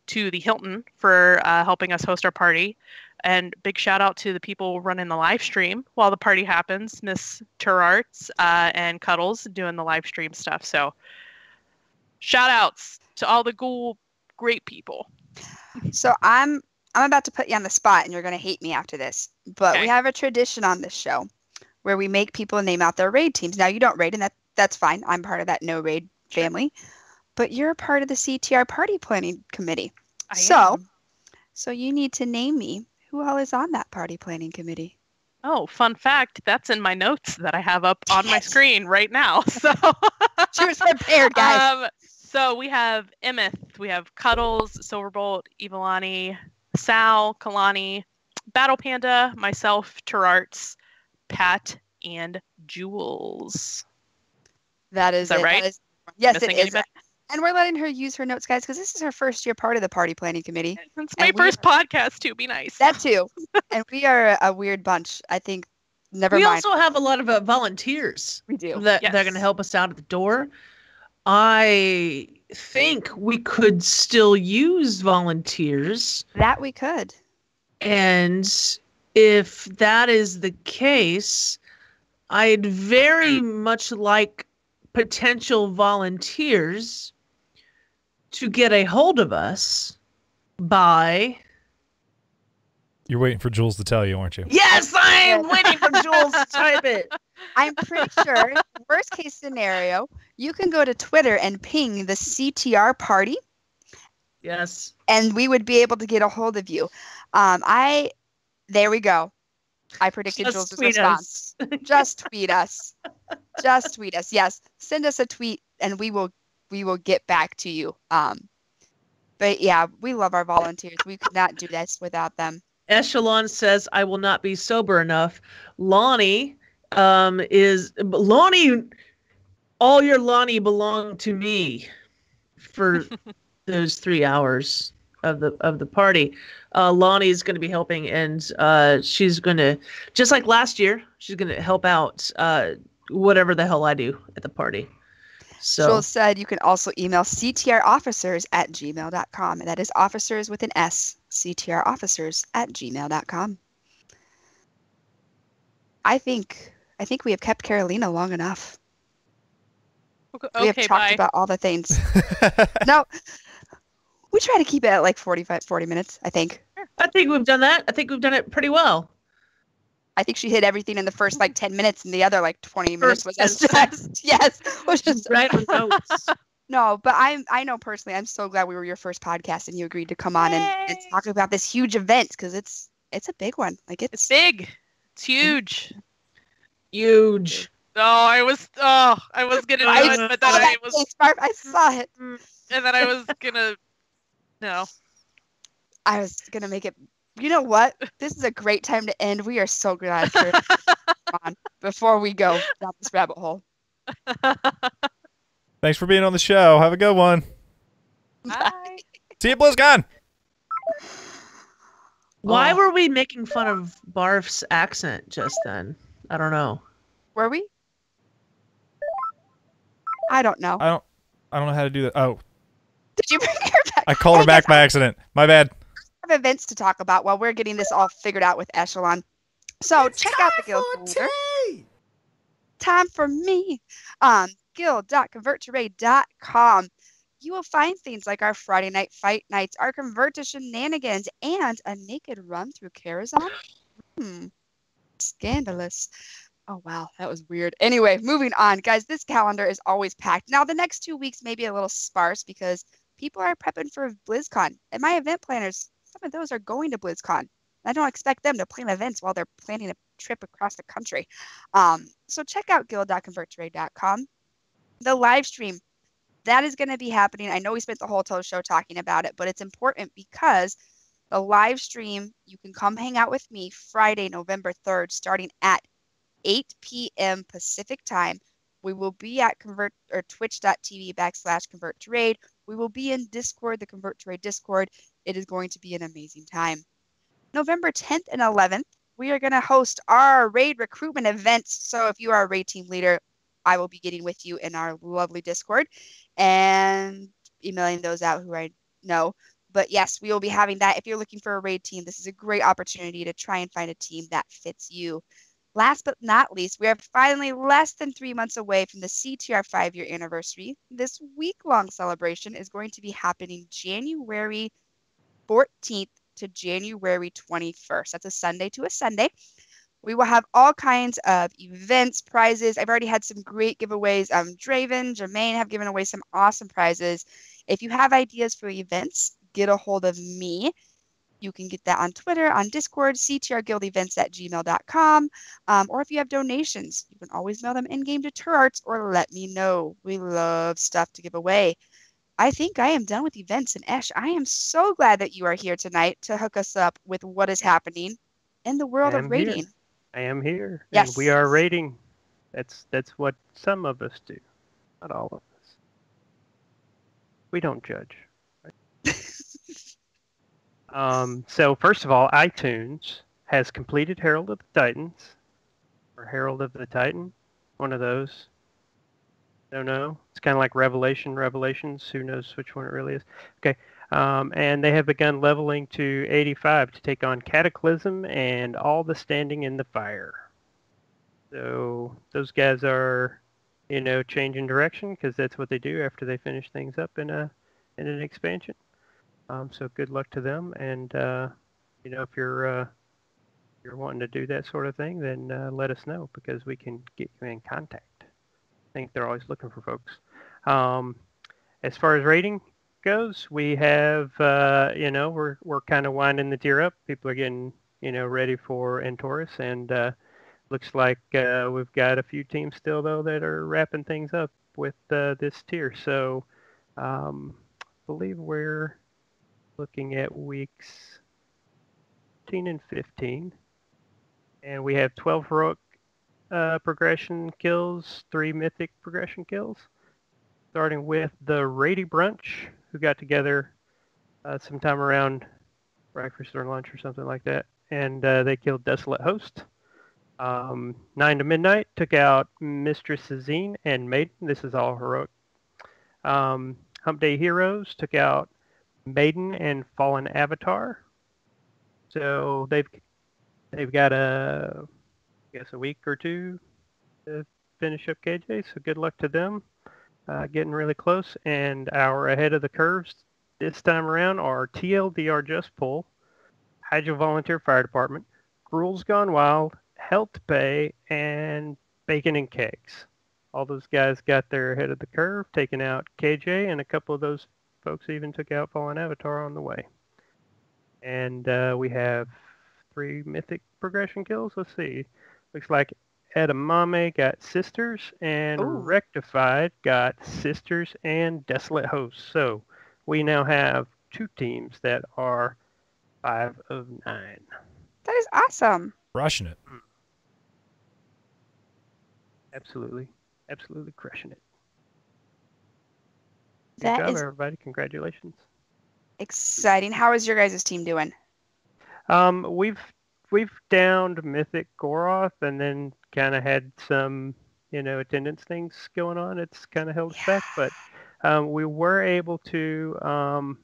to the Hilton for helping us host our party. And big shout out to the people running the live stream while the party happens, Miss Turarts and Cuddles doing the live stream stuff. So shout outs to all the great people. So I'm about to put you on the spot, and you're going to hate me after this. But Okay. We have a tradition on this show where we make people name out their raid teams. Now, you don't raid, and that's fine. I'm part of that no raid family. But you're a part of the CTR Party Planning Committee. I am. So you need to name me who all is on that Party Planning Committee. Oh, fun fact, that's in my notes that I have up on my screen right now. So She was prepared, guys. So we have Emeth, we have Cuddles, Silverbolt, Evilani, Sal, Kalani, Battle Panda, myself, Turarts, Pat, and Jules. That is that it. right? Yes, Missing it is. anybody? And we're letting her use her notes, guys, because this is her first year part of the Party Planning Committee. It's my And first podcast too. Be nice. That too. And we are a weird bunch. I think never we mind. also have a lot of volunteers. We do. That Yes. they're going to help us out at the door. I think we could still use volunteers. That we could. And if that is the case, I'd very much like potential volunteers to get a hold of us by... You're waiting for Jules to tell you, aren't you? Yes, I am waiting for Jules to type it. I'm pretty sure, worst case scenario, you can go to Twitter and ping the CTR Party, Yes. and we would be able to get a hold of you. There we go. I predicted Just Jules' tweet response. us. Just tweet us. Just tweet us. Yes, send us a tweet, and we will get back to you. But yeah, we love our volunteers. We could not do this without them. Eshelon says, I will not be sober enough. Lonnie Lonnie, all your Lonnie belong to me for those 3 hours of the party. Lonnie's going to be helping, and she's going to, just like last year, she's going to help out whatever the hell I do at the party. So Jules said you can also email ctrofficers@gmail.com. And that is officers with an S, ctrofficers@gmail.com. I think we have kept Karolina long enough. We have talked about all the things. No, we try to keep it at like 40 minutes, I think. I think we've done that. I think we've done it pretty well. I think she hit everything in the first like 10 minutes, and the other like 20 minutes was us First just, yes, was just Right on notes. No, but I know personally, I'm so glad we were your first podcast and you agreed to come on and talk about this huge event, because it's a big one. Like It's big. It's huge. Huge. I was gonna do it, but then I saw it. and then I was gonna no. I was gonna make it. You know what? This is a great time to end. We are so glad for on before we go down this rabbit hole. Thanks for being on the show. Have a good one. Bye. See you, BlizzCon. Why were we making fun of Barf's accent just then? I don't know. Were we? I don't know. I don't know how to do that. Oh, Did you bring her back? I called her back by accident. My bad. We have events to talk about while we're getting this all figured out with Eshelon. So check out the guild calendar. Time for me. Guild.convertraid.com. You will find things like our Friday night fight nights, our convert to shenanigans, and a naked run through Karazhan. Scandalous. Oh, wow. That was weird. Anyway, moving on. Guys, this calendar is always packed. Now, the next 2 weeks may be a little sparse because people are prepping for BlizzCon. And my event planners, some of those are going to BlizzCon. I don't expect them to plan events while they're planning a trip across the country. So check out guild.convertraid.com. The live stream, that is going to be happening. I know we spent the whole show talking about it, but it's important because the live stream, you can come hang out with me Friday, November 3rd, starting at 8 p.m. Pacific time. We will be at twitch.tv/convertraid. We will be in Discord, the Convert to Raid Discord. It is going to be an amazing time. November 10th and 11th, we are going to host our raid recruitment events. So if you are a raid team leader, I will be getting with you in our lovely Discord and emailing those out who I know. But yes, we will be having that. If you're looking for a raid team, this is a great opportunity to try and find a team that fits you. Last but not least, we are finally less than 3 months away from the CTR 5-year anniversary. This week-long celebration is going to be happening January 14th to January 21st. That's a Sunday to a Sunday. We will have all kinds of events, prizes. I've already had some great giveaways. Draven, Jermaine have given away some awesome prizes. If you have ideas for events, get a hold of me. You can get that on Twitter, on Discord, ctrguildevents@gmail.com. Or if you have donations, you can always mail them in-game to Turarts or let me know. We love stuff to give away. I think I am done with events. And Esh, I am so glad that you are here tonight to hook us up with what is happening in the world of raiding. I am here. Yes. And we are raiding. That's what some of us do. Not all of us. We don't judge. Right? So first of all, iTunes has completed Herald of the Titans. or Herald of the Titan, one of those. Don't know. It's kind of like Revelations. Who knows which one it really is? Okay. And they have begun leveling to 85 to take on Cataclysm and all the Standing in the Fire. So those guys are, changing direction because that's what they do after they finish things up in an expansion. So good luck to them. And if you're wanting to do that sort of thing, then let us know because we can get you in contact. I think they're always looking for folks. As far as rating goes, we have, we're kind of winding the tier up. People are getting, ready for Entorus, and looks like we've got a few teams still, though, that are wrapping things up with this tier. So I believe we're looking at weeks 14 and 15. And we have 12 heroic progression kills, 3 mythic progression kills. Starting with the Rady Brunch, who got together sometime around breakfast or lunch or something like that. And they killed Desolate Host. 9 to Midnight took out Mistress Zine and Maiden. This is all heroic. Hump Day Heroes took out Maiden and Fallen Avatar. So they've got a week or two to finish up KJ. So good luck to them. Getting really close, and our ahead of the curves this time around are TLDR Just Pull, Hydro Volunteer Fire Department, Gruel's Gone Wild, Health Pay, and Bacon and Kegs. All those guys got their ahead of the curve, taking out KJ, and a couple of those folks even took out Fallen Avatar on the way. And we have 3 mythic progression kills. Let's see. Looks like Edamame got Sisters, and Rectified got Sisters and Desolate Hosts. So we now have 2 teams that are 5 of 9. That is awesome. Crushing it. Absolutely crushing it. Good That job, is everybody. Congratulations. exciting. How is your guys' team doing? We've downed Mythic Goroth and then kind of had some, attendance things going on. It's kind of held us back, but we were able to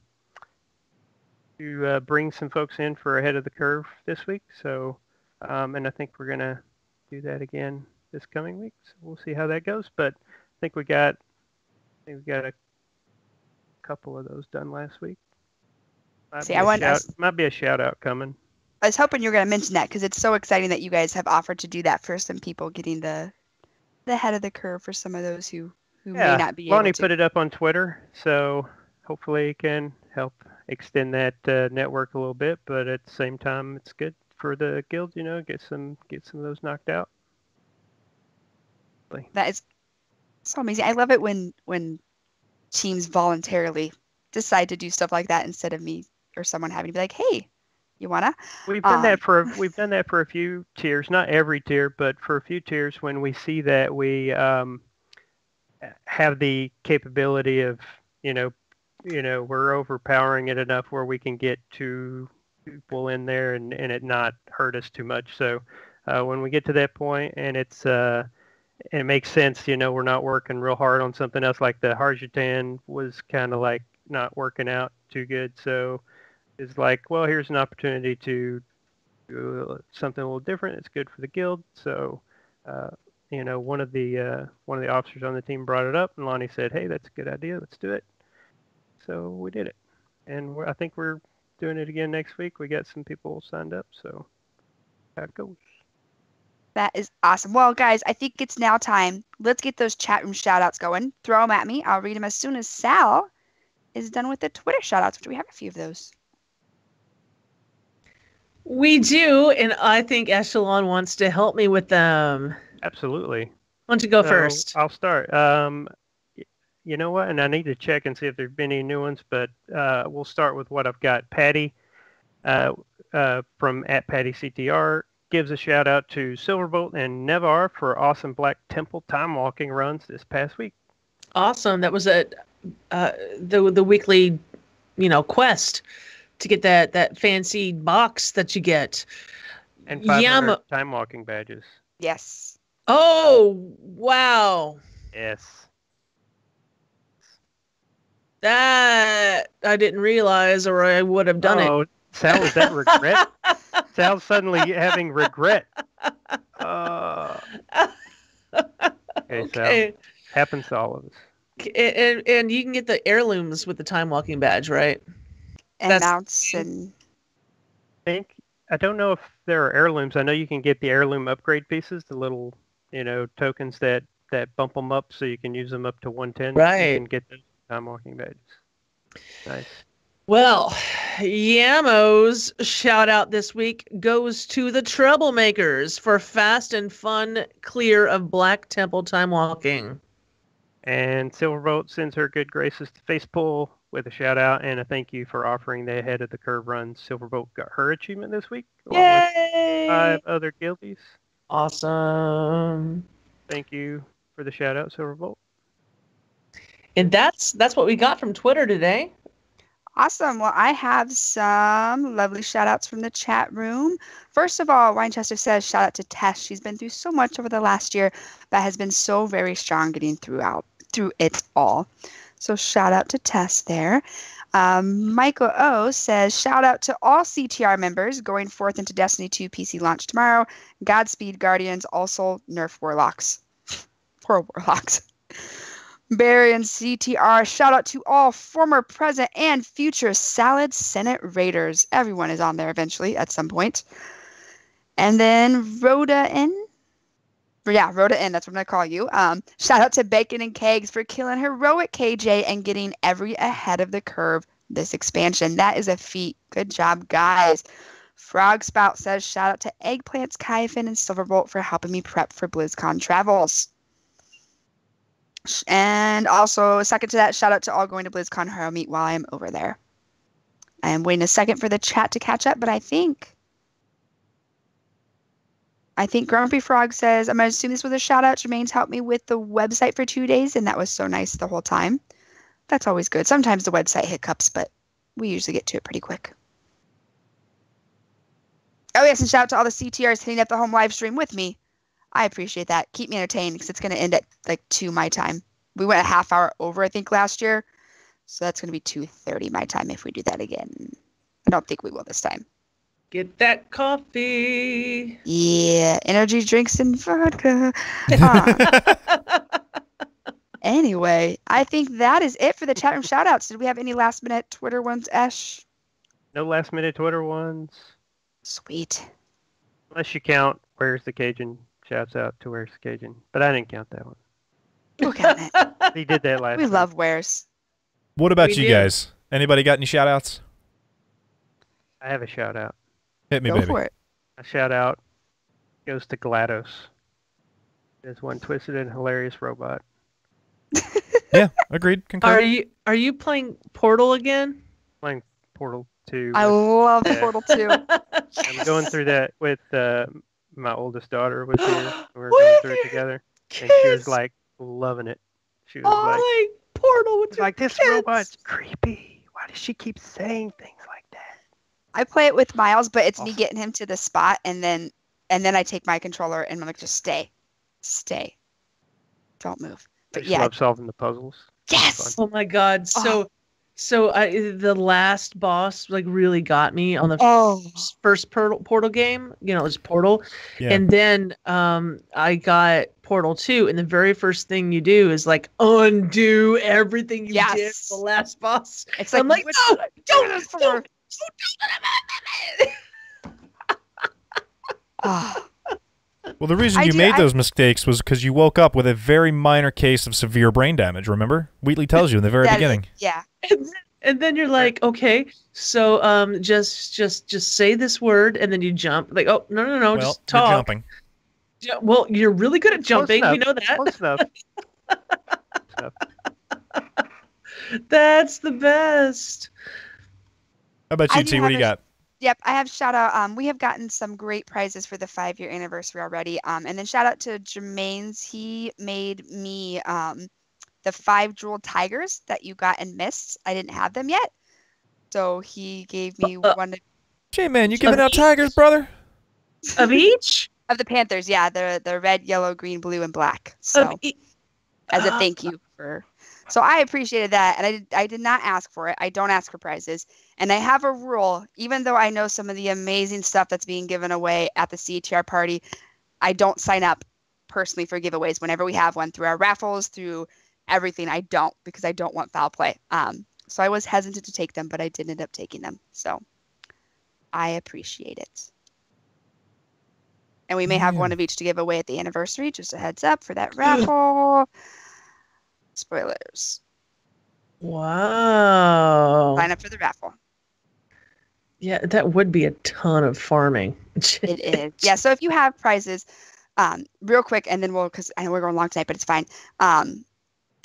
bring some folks in for ahead of the curve this week. So, and I think we're gonna do that again this coming week. So we'll see how that goes. But I think we got a couple of those done last week. Might be a shout out coming. I was hoping you were going to mention that because it's so exciting that you guys have offered to do that for some people, getting the head of the curve for some of those who may not be Lonnie able to. put it up on Twitter, so hopefully it can help extend that network a little bit. But at the same time, it's good for the guild, get some of those knocked out. That is so amazing. I love it when teams voluntarily decide to do stuff like that instead of me or someone having to be like, "Hey, you wanna?" We've done that for a few tiers, not every tier, but for a few tiers when we see that we have the capability of, we're overpowering it enough where we can get 2 people in there and it not hurt us too much. So when we get to that point and it makes sense, we're not working real hard on something else, like the Harjatan was kind of like not working out too good. So it's like, well, here's an opportunity to do something a little different. It's good for the guild. So, one of the officers on the team brought it up, and Lonnie said, "Hey, that's a good idea. Let's do it." So we did it, and I think we're doing it again next week. We got some people signed up, so how it goes. That is awesome. Well, guys, I think it's now time. Let's get those chat room shout outs going. Throw them at me. I'll read them as soon as Sal is done with the Twitter shout outs, which we have a few of those. We do, and I think Eshelon wants to help me with them. Absolutely. Why don't you go first? I'll start. You know what? And I need to check and see if there've been any new ones, but we'll start with what I've got. Patty from @PattyCTR gives a shout out to Silverbolt and Nevar for awesome Black Temple time walking runs this past week. Awesome. That was the weekly, quest to get that fancy box that you get. And 500 time walking badges. Yes. Oh, wow. Yes. That I didn't realize, or I would have done it. Oh, Sal, is that regret? Sal's suddenly having regret. Okay, Okay. Sal. Happens to all of us. And you can get the heirlooms with the time walking badge, right? And That's- mounts and I don't know if there are heirlooms. I know you can get the heirloom upgrade pieces, the little, tokens that bump them up so you can use them up to 110. Right. You can get those time walking badges. Nice. Well, Yamo's shout out this week goes to the Troublemakers for fast and fun clear of Black Temple time walking. And Silverbolt sends her good graces to Facepull with a shout out and a thank you for offering the ahead of the curve run. Silverbolt got her achievement this week, along Yay! with 5 other guildies. Awesome. Thank you for the shout out, Silverbolt. And that's what we got from Twitter today. awesome. Well, I have some lovely shout outs from the chat room. First of all, Winchester says shout out to Tess. She's been through so much over the last year, but has been so very strong getting through it all. So shout out to Tess there. Michael O says, shout out to all CTR members going forth into Destiny 2 PC launch tomorrow. Godspeed, Guardians, also nerf Warlocks. Poor Warlocks. Barry and CTR, shout out to all former, present, and future Salad Senate Raiders. Everyone is on there eventually at some point. And then Rhoda N. Yeah, Rhoda N, that's what I'm going to call you. Shout out to Bacon and Kegs for killing heroic KJ and getting every ahead of the curve this expansion. That is a feat. Good job, guys. Frog Spout says, shout out to Eggplants, Kaifin, and Silverbolt for helping me prep for BlizzCon travels. And also, second to that, shout out to all going to BlizzCon Hero Meet while I'm over there. I am waiting a second for the chat to catch up, but I think Grumpy Frog says, I'm going to assume this was a shout out. Jermaine's helped me with the website for 2 days, and that was so nice the whole time. That's always good. Sometimes the website hiccups, but we usually get to it pretty quick. Oh, yes, and shout out to all the CTRs hitting up the home live stream with me. I appreciate that. Keep me entertained because it's going to end at like 2 my time. We went a half hour over, I think, last year. So that's going to be 2:30 my time if we do that again. I don't think we will this time. Get that coffee. Yeah, energy drinks and vodka. Anyway, I think that is it for the chat room shout outs. Did we have any last minute Twitter ones, Ash? No last minute Twitter ones. Sweet. Unless you count Where's the Cajun. Shouts out to Where's the Cajun. But I didn't count that one. Look at it. He did that last We week. love Wares. What about We you do. guys? Anybody got any shout outs? I have a shout out. Hit me, Go baby. for it. A shout out goes to GLaDOS. There's one twisted and hilarious robot. Yeah, agreed. Concur. Are you playing Portal again? Playing Portal 2. I love Yeah. Portal 2. I'm going through that with my oldest daughter was here. And we were going through it together. And she was Kids! like loving it. She was Oh, like, my Portal with your this kids. robot's creepy. Why does she keep saying things like that? I play it with Miles, but it's me Awesome. getting him to the spot, and then I take my controller and I'm like, just stay, don't move. I But just yeah, love solving the puzzles. yes. Oh my God! So, the last boss like really got me on the Oh, first Portal game. You know, it was Portal, Yeah. and then I got Portal 2, and the very first thing you do is like undo everything you did Yes. for the last boss. it's like, I'm like, what no, did I do don't, this for? don't. Oh, Well, the reason I you do- made I- those mistakes was because you woke up with a very minor case of severe brain damage, remember? Wheatley tells you in the very that is- beginning. yeah. And then you're like, okay, so just say this word, and then you jump. Like, oh no, Well, just you're talk. jumping. Well, you're really good at jumping. Close We know that. Close enough. Close enough. That's the best. How about I you, do T? What do have you a- got? Yep, I have shout out. We have gotten some great prizes for the 5-year anniversary already. And then shout out to Jermaine's. He made me the 5 jeweled tigers that you got and missed. I didn't have them yet, so he gave me one. J-Man, you giving out tigers, brother? Of each? Of the Panthers, yeah, the red, yellow, green, blue, and black. So as a thank you for. So I appreciated that, and I did not ask for it. I don't ask for prizes, and I have a rule. Even though I know some of the amazing stuff that's being given away at the CTR party, I don't sign up personally for giveaways. Whenever we have one, through our raffles, through everything, I don't, because I don't want foul play. So I was hesitant to take them, but I did end up taking them. So I appreciate it. And we may have one of each to give away at the anniversary. Just a heads up for that raffle. Spoilers. Wow. Sign up for the raffle. Yeah, that would be a ton of farming. It is. Yeah, so if you have prizes, real quick, and then because I know we're going long tonight, but it's fine.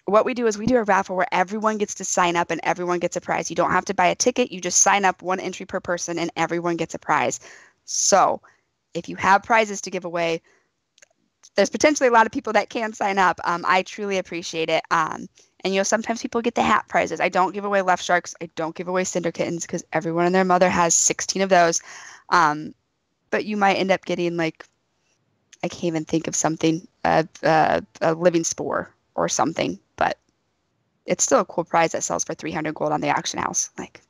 What we do is we do a raffle where everyone gets to sign up and everyone gets a prize. You don't have to buy a ticket. You just sign up, 1 entry per person, and everyone gets a prize. So if you have prizes to give away, there's potentially a lot of people that can sign up. I truly appreciate it. And, sometimes people get the hat prizes. I don't give away Left Sharks. I don't give away Cinder Kittens because everyone and their mother has 16 of those. But you might end up getting, like, I can't even think of something, a living spore or something. But it's still a cool prize that sells for 300 gold on the auction house. Like,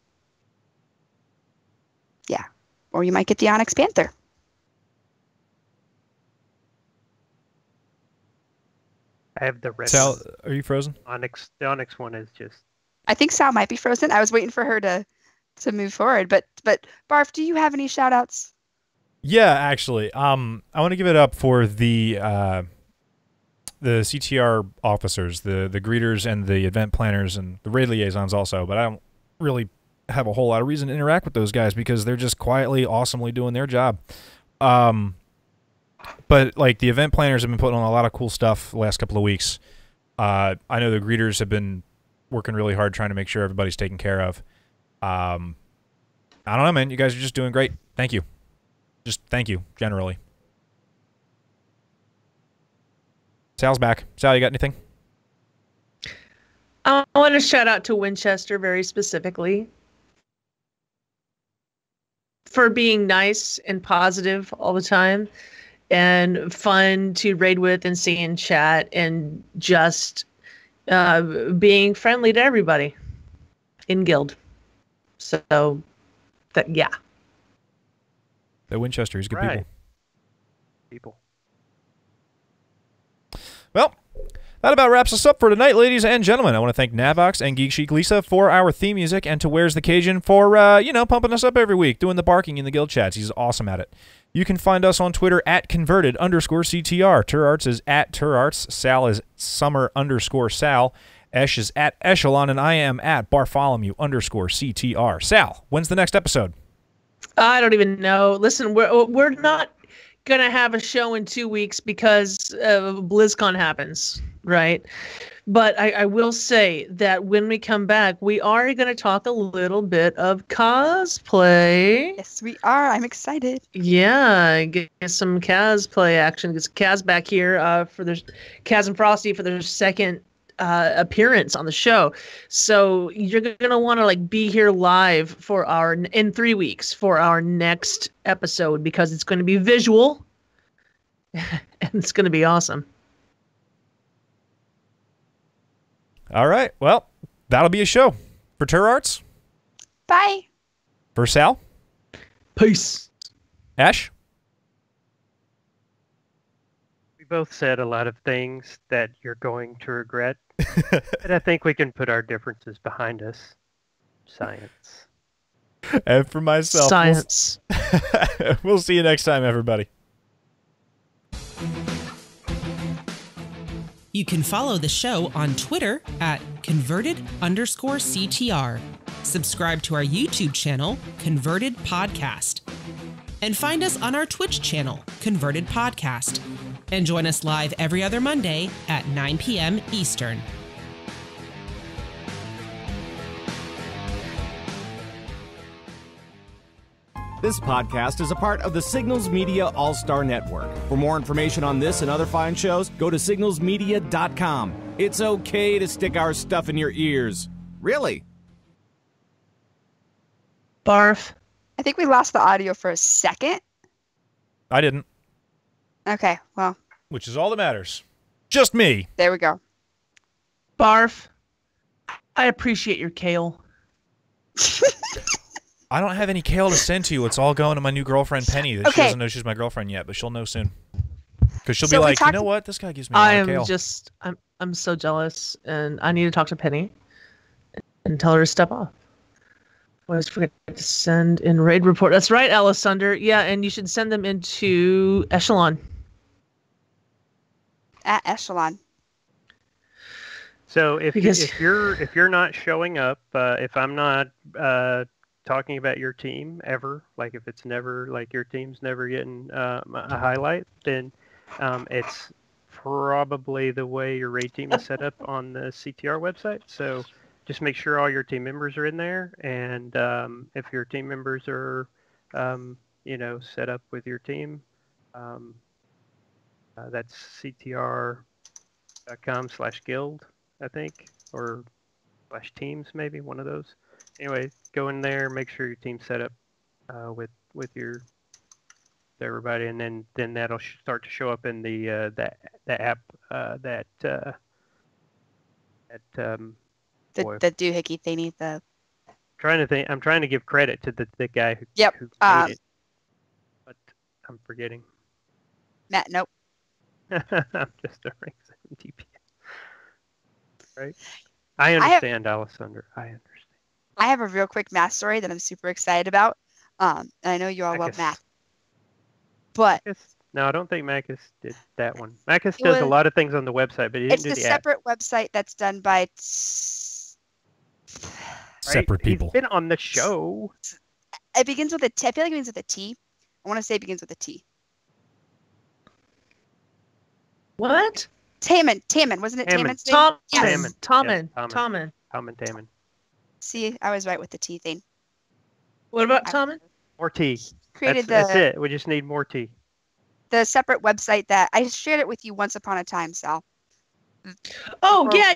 yeah. Or you might get the Onyx Panther. I have the red. Sal, are you frozen? The Onyx one is just. I think Sal might be frozen. I was waiting for her to move forward. But Barf, do you have any shout outs? Yeah, actually. I want to give it up for the CTR officers, the greeters and the event planners and the raid liaisons also, but I don't really have a whole lot of reason to interact with those guys because they're just quietly, awesomely doing their job. But like the event planners have been putting on a lot of cool stuff the last couple of weeks. I know the greeters have been working really hard trying to make sure everybody's taken care of. I don't know, man. You guys are just doing great. Thank you. Just thank you, generally. Sal's back. Sal, you got anything? I want to shout out to Winchester very specifically for being nice and positive all the time and fun to raid with and see in chat and just being friendly to everybody in guild. So, yeah. The Winchester, he's good people. Well, that about wraps us up for tonight, ladies and gentlemen. I want to thank Navox and Geek Chic Lisa for our theme music and to Where's the Cajun for, pumping us up every week, doing the barking in the guild chats. He's awesome at it. You can find us on Twitter at converted_CTR. Turarts is at Turarts. Sal is summer_Sal. Esh is at Eshelon, and I am at Barfolomew_CTR. Sal, when's the next episode? I don't even know. Listen, we're not gonna have a show in 2 weeks because BlizzCon happens, right? But I will say that when we come back, we are going to talk a little bit of cosplay. Yes, we are. I'm excited. Yeah, get some cosplay action. Get Kaz back here for their Kaz and Frosty for their second appearance on the show. So you're gonna want to be here live for in 3 weeks for our next episode because it's going to be visual and it's going to be awesome. All right. Well, that'll be a show for Turarts. Bye. For Sal. Peace. Ash. We both said a lot of things that you're going to regret. But I think we can put our differences behind us. Science. And for myself, science. We'll see you next time, everybody. You can follow the show on Twitter at converted_CTR. Subscribe to our YouTube channel, Converted Podcast. And find us on our Twitch channel, Converted Podcast. And join us live every other Monday at 9 p.m. Eastern. This podcast is a part of the Signals Media All-Star Network. For more information on this and other fine shows, go to signalsmedia.com. It's okay to stick our stuff in your ears. Really? Barf. I think we lost the audio for a second. I didn't. Okay, well, which is all that matters. Just me. there we go. Barf, I appreciate your kale. I don't have any kale to send to you. It's all going to my new girlfriend, Penny. That She doesn't know she's my girlfriend yet, but she'll know soon. Because she'll be like, you know what? This guy gives me a lot of kale. I'm so jealous, and I need to talk to Penny and tell her to step off. I always forget to send in raid report. That's right, Alessander. Yeah, and you should send them into Eshelon. At Eshelon. So if you're not showing up, if I'm not talking about your team ever, like if it's never like your team's never getting a highlight, then it's probably the way your raid team is set up on the CTR website. So just make sure all your team members are in there, and if your team members are set up with your team, that's ctr.com/guild, I think, or /teams, maybe one of those. Anyway, go in there, make sure your team's set up with everybody, and then that'll start to show up in the app the doohickey thingy. I'm trying to give credit to the guy who made it, but I'm forgetting. Matt, nope. I'm just a rank 7 DPS. Right? I understand, Alessander. I understand. I have a real quick math story that I'm super excited about. And I know you all love math. But no, I don't think Macus did that one. Macus does a lot of things on the website, but he didn't do the app. It's a separate website that's done by separate people. He's been on the show. It begins with a T. I feel like it begins with a T. I want to say it begins with a T. What? Taman. Wasn't it Taman's name? Taman. See, I was right with the T thing. What about Taman? More T. Created that's it. We just need more T. The separate website that I shared it with you once upon a time, Sal. Oh, yeah.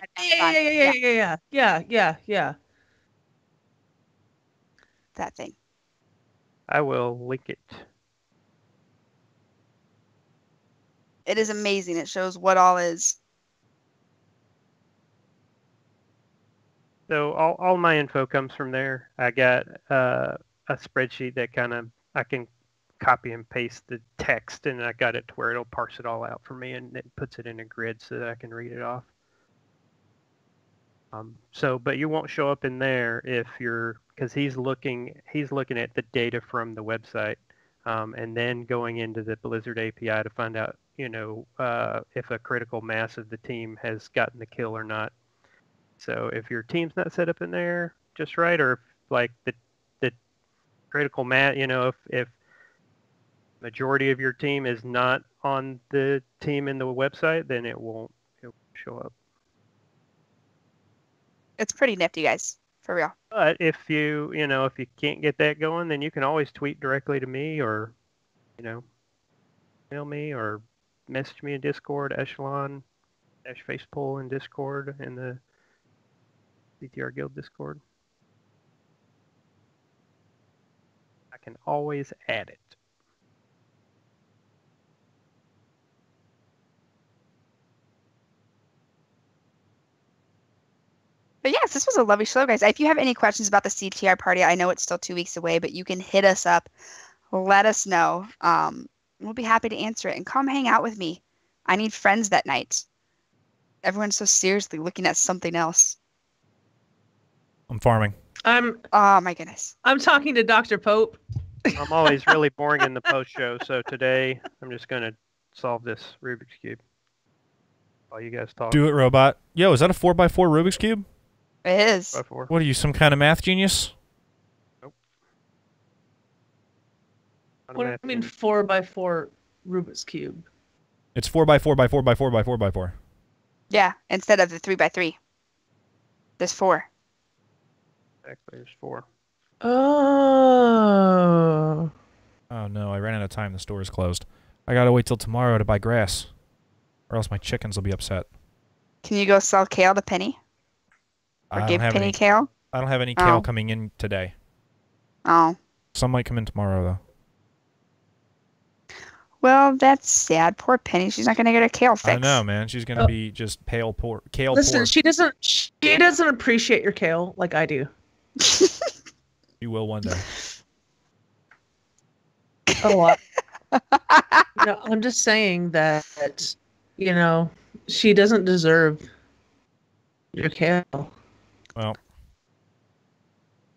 That thing. I will link it. It is amazing. It shows what all is. So all my info comes from there. I got a spreadsheet that I can copy and paste the text, and I got it to where it'll parse it all out for me, and it puts it in a grid so that I can read it off. But you won't show up in there because he's looking at the data from the website, and then going into the Blizzard API to find out, if a critical mass of the team has gotten the kill or not. So if your team's not set up in there just right, or if, like the critical mass, if majority of your team is not on the team in the website, then it won't show up. It's pretty nifty, guys, for real. But if you can't get that going, then you can always tweet directly to me, or email me, or message me in Discord, Echelon-Facepull in Discord, in the CTR Guild Discord. I can always add it. But yes, this was a lovely show, guys. If you have any questions about the CTR party, I know it's still 2 weeks away, but you can hit us up. Let us know. We'll be happy to answer it. And come hang out with me. I need friends that night. Everyone's so seriously looking at something else. I'm farming. Oh, my goodness. I'm talking to Dr. Pope. I'm always really boring in the post show, so today I'm just going to solve this Rubik's Cube while you guys talk. Do it, robot. Yo, is that a 4x4 Rubik's Cube? It is. 4x4. What are you, some kind of math genius? Nope. What do you mean 4x4 Rubik's Cube? It's 4x4x4x4x4x4. Yeah, instead of the 3x3. There's 4. Exactly, there's 4. Oh. Oh no, I ran out of time. The store is closed. I gotta wait till tomorrow to buy grass, or else my chickens will be upset. Can you go sell kale to Penny? Or give Penny kale? I don't have any kale coming in today. Oh. Some might come in tomorrow, though. Well, that's sad. Poor Penny. She's not going to get her kale fix. I know, man. She's gonna be just pale poor. Kale Listen, poor. she doesn't appreciate your kale like I do. She will one day. A lot. No, I'm just saying that, you know, she doesn't deserve your kale. Well,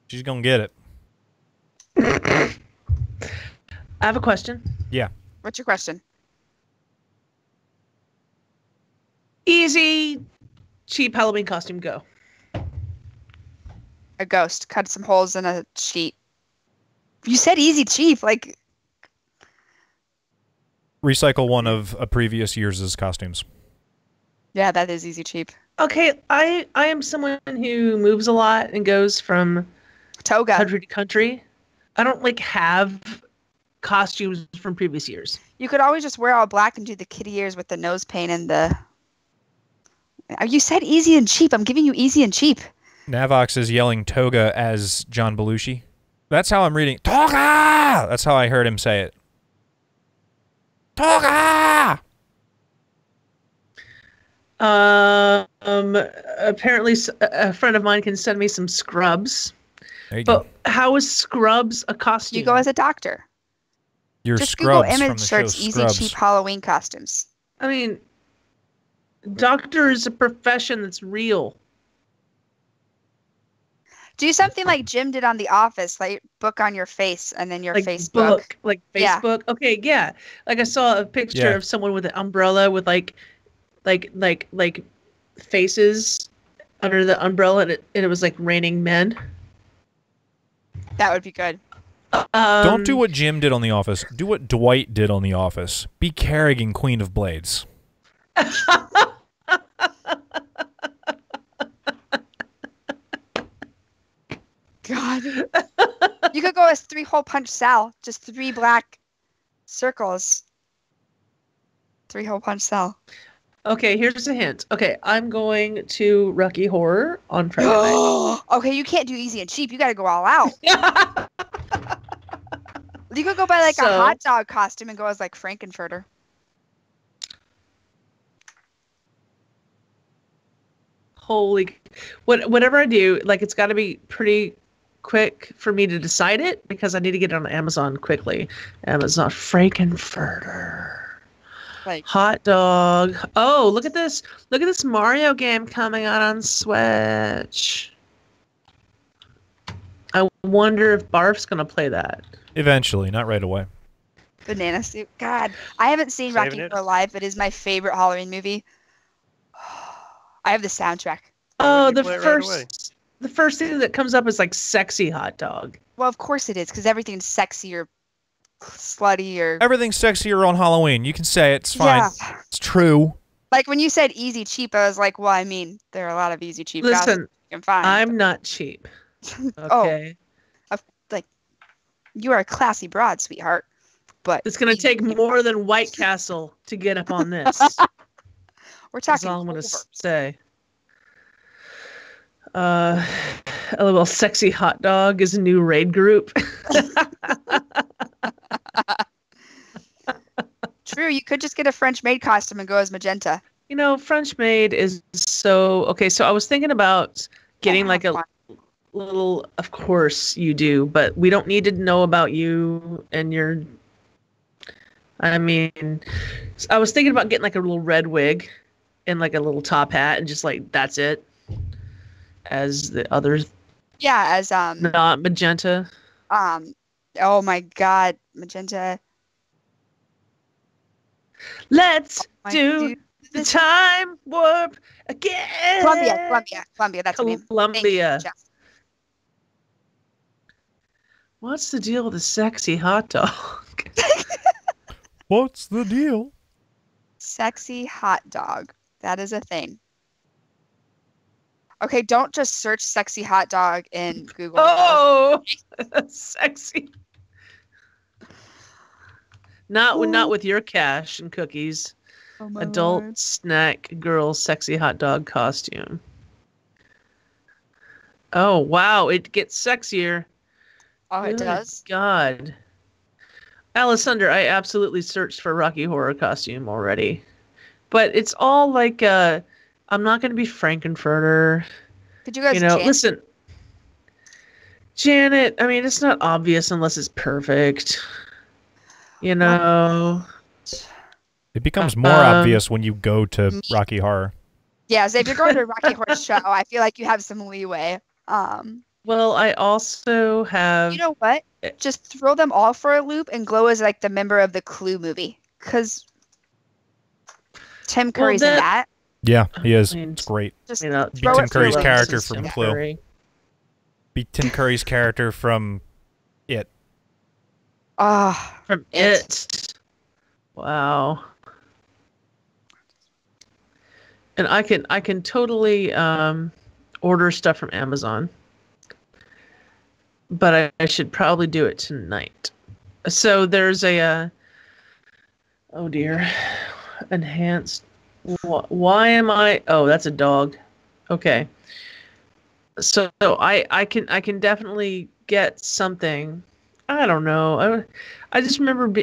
she's gonna get it. I have a question. Yeah. What's your question? Easy, cheap Halloween costume, go. A ghost. Cut some holes in a sheet. You said easy, cheap. Like, Recycle one of a previous year's costumes. yeah, that is easy, cheap. Okay, I am someone who moves a lot and goes from Toga. country to country. I don't like have costumes from previous years. You could always just wear all black and do the kitty ears with the nose paint and the... You said easy and cheap. I'm giving you easy and cheap. Navox is yelling toga as John Belushi. That's how I'm reading. Toga! That's how I heard him say it. Toga! Apparently a friend of mine can send me some scrubs. There you But go. how is scrubs a costume? You go as a doctor. Your Just Google scrubs from image the search show easy, Scrubs. cheap Halloween costumes. I mean, doctor is a profession that's real. Do something like Jim did on The Office, like book on your face and then your Like Facebook. like Yeah. Facebook. Okay, yeah. Like I saw a picture Yeah. of someone with an umbrella with like faces under the umbrella, and it was like raining men. That would be good. Don't do what Jim did on The Office. Do what Dwight did on The Office. Be Kerrigan, Queen of Blades. God. You could go as 3-hole punch Sal. Just 3 black circles. 3-hole punch Sal. Okay, here's a hint. Okay, I'm going to Rocky Horror on Friday night. Okay, you can't do easy and cheap. You got to go all out. You could go buy like a So- hot dog costume and go as like Frankenfurter. Holy, whatever I do, like it's got to be pretty quick for me to decide it because I need to get it on Amazon quickly. Amazon Frankenfurter. Like, Hot dog. Oh, look at this. Look at this Mario game coming out on Switch. I wonder if Barf's going to play that. Eventually, not right away. banana suit. God, I haven't seen Saving Rocky it. Horror Live. It is my favorite Halloween movie. I have the soundtrack. Oh, you the play it right away? first thing that comes up is like sexy hot dog. Well, of course it is, because everything's sexy or slutty or... Everything's sexier on Halloween. You can say it. It's fine. Yeah. It's true. Like, when you said easy cheap, I was like, well, I mean, there are a lot of easy cheap Listen, costumes you can find. I'm not cheap. Oh. Okay. You are a classy broad, sweetheart. But It's going to easy take cheap. more than White Castle to get up on this. We're That's talking all I'm going to over. say. A little sexy hot dog is a new raid group. True, you could just get a French maid costume and go as magenta. You know, French maid is so okay. So I was thinking about getting like a Fun. little. Of course you do, but we don't need to know about you and your. I mean, I was thinking about getting like a little red wig and like a little top hat and just like that's it. As the others, Yeah, as not magenta. oh my God, magenta. Let's My do dude, the this- time warp again. Columbia. That's the name. Thank you, Columbia. Jeff. What's the deal with the sexy hot dog? What's the deal? Sexy hot dog. That is a thing. Okay, don't just search sexy hot dog in Google. Oh, sexy. Not with your cash and cookies. Oh my Adult Lord. snack girl sexy hot dog costume. Oh wow, it gets sexier. Oh, it Good does. God. Alessander, I absolutely searched for Rocky Horror costume already. But it's all like, I'm not going to be Frankenfurter. Could you guys listen, Janet, I mean, it's not obvious unless it's perfect. You know? It becomes more obvious when you go to Rocky Horror. Yeah, so if you're going to a Rocky Horror show, I feel like you have some leeway. Well, I also have... You know what? Just throw them all for a loop and Glow as like the member of the Clue movie. Because Tim Curry's in that. Yeah, he is. It's great. Just be Tim Curry's character from Clue. Be Tim Curry's character from It. From It. Wow. And I can totally order stuff from Amazon. But I should probably do it tonight. So there's a oh dear, enhanced. Why am I? Oh, that's a dog. Okay. So I can definitely get something. I don't know. I just remember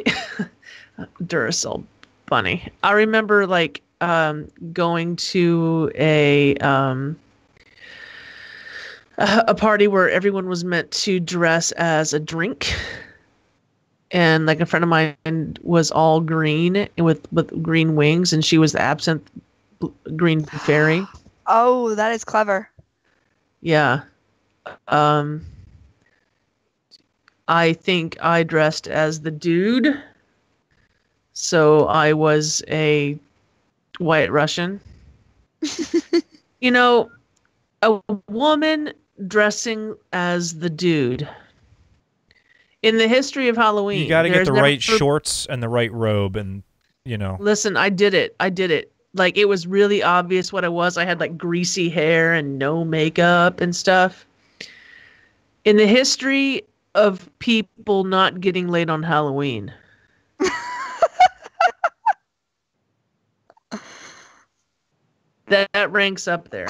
Duracell bunny. I remember like going to a party where everyone was meant to dress as a drink, and like a friend of mine was all green with green wings, and she was the absinthe green fairy. Oh, that is clever. Yeah. I think I dressed as the dude, so I was a White Russian. You know, a woman dressing as the dude. In the history of Halloween, you got to get the right shorts and the right robe, and Listen, I did it. Like, it was really obvious what I was. I had like greasy hair and no makeup and stuff. In the history of people not getting laid on Halloween. That ranks up there.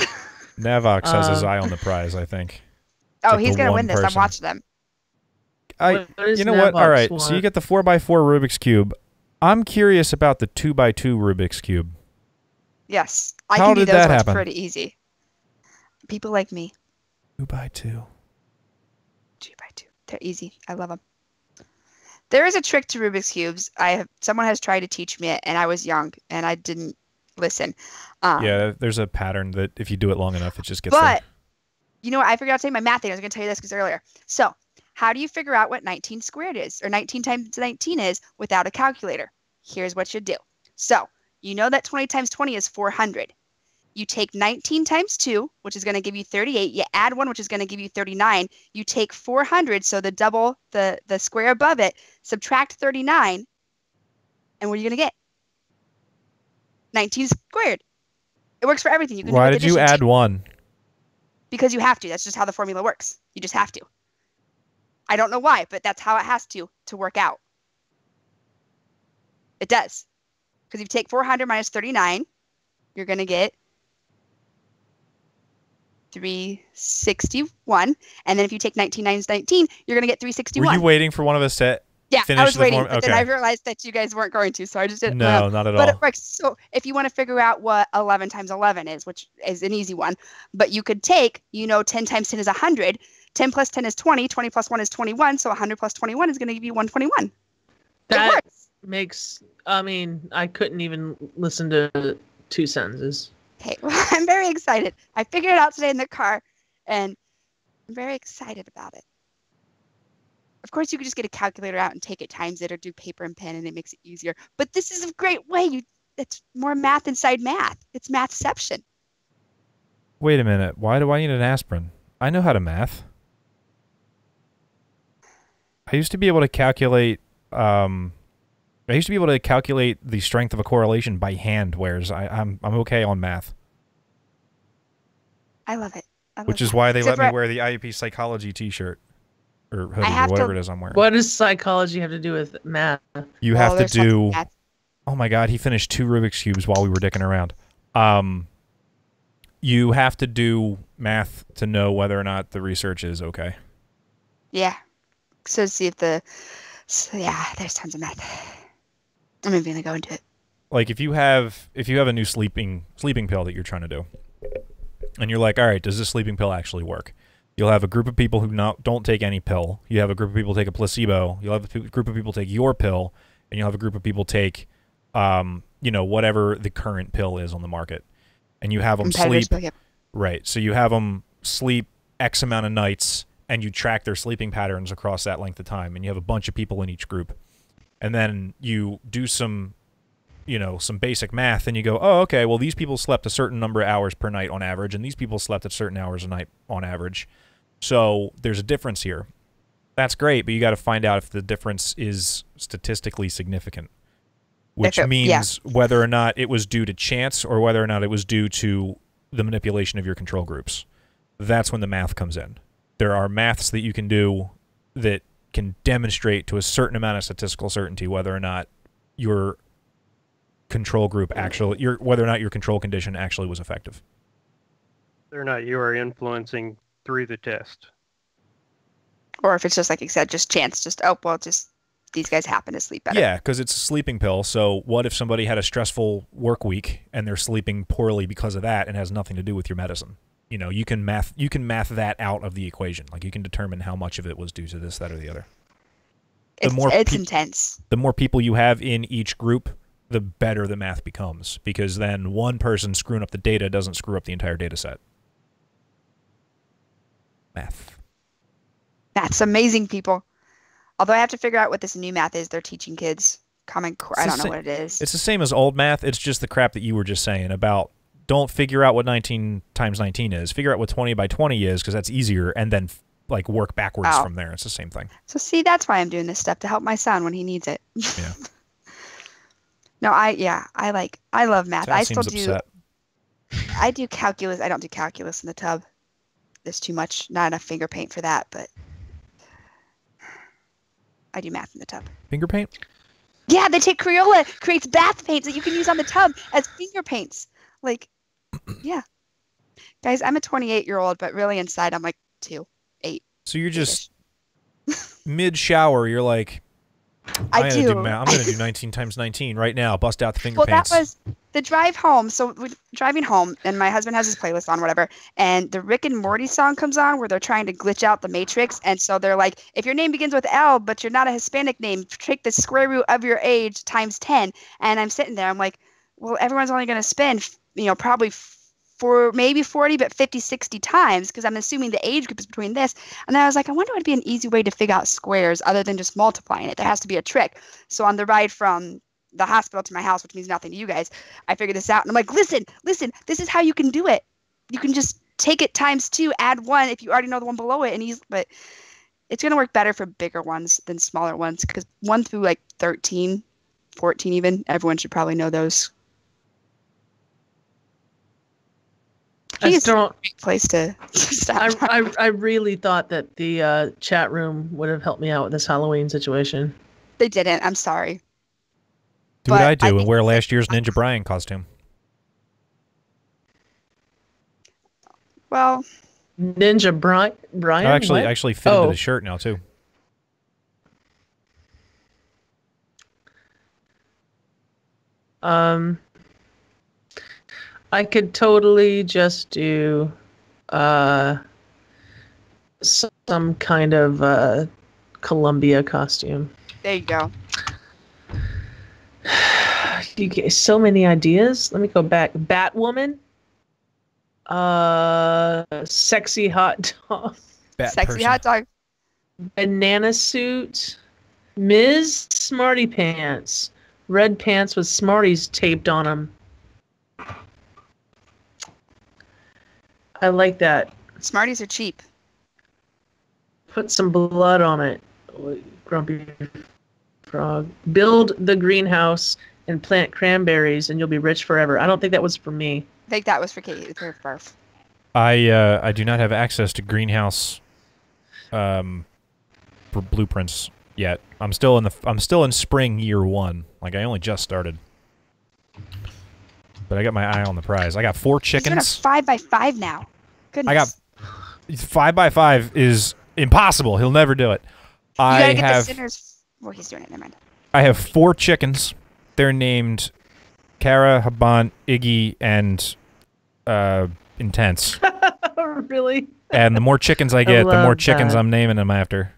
Navox has his eye on the prize, I think. Oh, he's going to win this. I'm watching them. You know what? All right, so you get the 4x4 Rubik's Cube. I'm curious about the 2x2 Rubik's Cube. Yes. I can do those ones happen? pretty easy. People like me. 2x2. 2x2. They're easy. I love them. There is a trick to Rubik's Cubes. Someone has tried to teach me it, and I was young, and I didn't listen. Yeah, there's a pattern that if you do it long enough, it just gets there. But, you know what? I forgot to say my math thing. I was going to tell you this because earlier. So, how do you figure out what 19 squared is, or 19 times 19 is, without a calculator? Here's what you do. So, you know that 20 times 20 is 400. You take 19 times 2, which is going to give you 38. You add 1, which is going to give you 39. You take 400, so the double, the square above it, subtract 39, and what are you going to get? 19 squared. It works for everything. You can Why did you add 1? Because you have to. That's just how the formula works. You just have to. I don't know why, but that's how it has to work out. It does. Because if you take 400 minus 39, you're going to get 361. And then if you take 19 minus 19, you're going to get 361. Were you waiting for one of us to finish I was waiting, but then I realized that you guys weren't going to, so I just didn't. No, not at all. But it works. So if you want to figure out what 11 times 11 is, which is an easy one, but you could take, 10 times 10 is 100. 10 plus 10 is 20. 20 plus 1 is 21. So 100 plus 21 is going to give you 121. That makes, I couldn't even listen to 2 sentences. Okay, well, I'm very excited. I figured it out today in the car, and I'm very excited about it. Of course, you could just get a calculator out and take it, times it, or do paper and pen, and it makes it easier. But this is a great way. It's more math inside math. It's mathception. Wait a minute. Why do I need an aspirin? I know how to math. I used to be able to calculate. I used to be able to calculate the strength of a correlation by hand, whereas I'm okay on math. I love it. Which is why they let me wear the IUP psychology T-shirt or hoodie or whatever it is I'm wearing. What does psychology have to do with math? You have to do. Oh my God! He finished 2 Rubik's cubes while we were dicking around. You have to do math to know whether or not the research is okay. Yeah. So see if the So yeah, there's tons of math. I'm even gonna go into it. Like if you have a new sleeping pill that you're trying to do, and you're like, all right, does this sleeping pill actually work? You'll have a group of people who don't take any pill. You have a group of people take a placebo. You'll have a group of people take your pill, and you'll have a group of people take, whatever the current pill is on the market, and you have them sleep. Pill, yep. Right. So you have them sleep X amount of nights, and you track their sleeping patterns across that length of time, and you have a bunch of people in each group, and then you do some basic math, and you go, oh, okay, well, these people slept a certain number of hours per night on average, and these people slept at certain hours a night on average. So there's a difference here. That's great, but you got to find out if the difference is statistically significant, which means whether or not it was due to chance or whether or not it was due to the manipulation of your control groups. That's when the math comes in. There are maths that you can do that can demonstrate to a certain amount of statistical certainty whether or not your control group whether or not your control condition actually was effective. Whether or not you are influencing through the test. Or if it's just like you said, just chance, just these guys happen to sleep better. Yeah, because it's a sleeping pill. So what if somebody had a stressful work week and they're sleeping poorly because of that and has nothing to do with your medicine? You can math that out of the equation. Like you can determine how much of it was due to this, that, or the other. It's intense. The more people you have in each group, the better the math becomes, because then one person screwing up the data doesn't screw up the entire data set. Math. Math's amazing, people. Although I have to figure out what this new math is they're teaching kids. Common Core. I don't know what it is. It's the same as old math. It's just the crap that you were just saying about don't figure out what 19 times 19 is. Figure out what 20 by 20 is, because that's easier, and then like work backwards from there. It's the same thing. So see, that's why I'm doing this stuff, to help my son when he needs it. Yeah. No, I love math. I do calculus. I don't do calculus in the tub. There's too much, not enough finger paint for that, but I do math in the tub. Finger paint? Yeah, they take Crayola, creates bath paints that you can use on the tub as finger paints. Like, yeah. Guys, I'm a 28-year-old, but really inside I'm like 8. So you're just mid-shower, you're like, I'm going to do 19 times 19 right now. Bust out the finger paints. That was the drive home. So we're driving home, and my husband has his playlist on, whatever, and the Rick and Morty song comes on where they're trying to glitch out the Matrix, and so they're like, if your name begins with L, but you're not a Hispanic name, take the square root of your age times 10. And I'm sitting there, I'm like, well, everyone's only going to spend, probably for maybe 40, but 50, 60 times, because I'm assuming the age group is between this. And then I was like, I wonder what would be an easy way to figure out squares other than just multiplying it. There has to be a trick. So on the ride from the hospital to my house, which means nothing to you guys, I figured this out. And I'm like, listen, this is how you can do it. You can just take it times 2, add 1 if you already know the one below it. But it's going to work better for bigger ones than smaller ones, because 1 through like 13, 14 even, everyone should probably know those. It's a great place to stop. I really thought that the chat room would have helped me out with this Halloween situation. They didn't. I'm sorry. Do what I do and wear last year's Ninja Brian costume. Well, Ninja Brian. I actually fit into the shirt now too. I could totally just do some kind of Columbia costume. There you go. You get so many ideas. Let me go back. Batwoman. Sexy hot dog. Hot dog. Banana suit. Ms. Smarty Pants. Red pants with Smarties taped on them. I like that. Smarties are cheap. Put some blood on it. Grumpy Frog. Build the greenhouse and plant cranberries and you'll be rich forever. I don't think that was for me. I think that was for Katie, for Barf. I do not have access to greenhouse blueprints yet. I'm still in spring year 1. Like I only just started. But I got my eye on the prize. I got 4 chickens. He's doing a 5x5 now. Goodness. I got 5x5 is impossible. He'll never do it. You gotta get the sinners Well, he's doing it. Never mind. I have 4 chickens. They're named Kara, Habant, Iggy, and Intense. Really? And the more chickens I get, the more chickens that. I'm naming them after.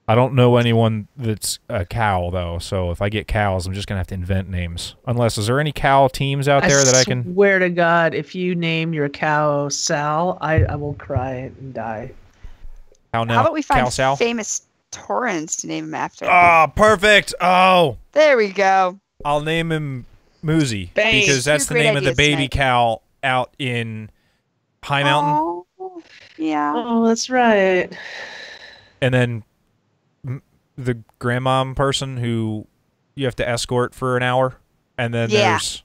I don't know anyone that's a cow, though, so if I get cows, I'm just going to have to invent names. Unless, is there any cow teams out there that I can... I swear to God, if you name your cow Sal, I will cry and die. How about we find Cow Sal? famous Torrens to name him after? Oh, perfect! Oh! There we go. I'll name him Moozy, Bang. because that's the Great name of the ideas baby tonight. cow out in High Mountain. Oh, yeah. Oh, that's right. And then the grandmom person who you have to escort for an hour. And then there's...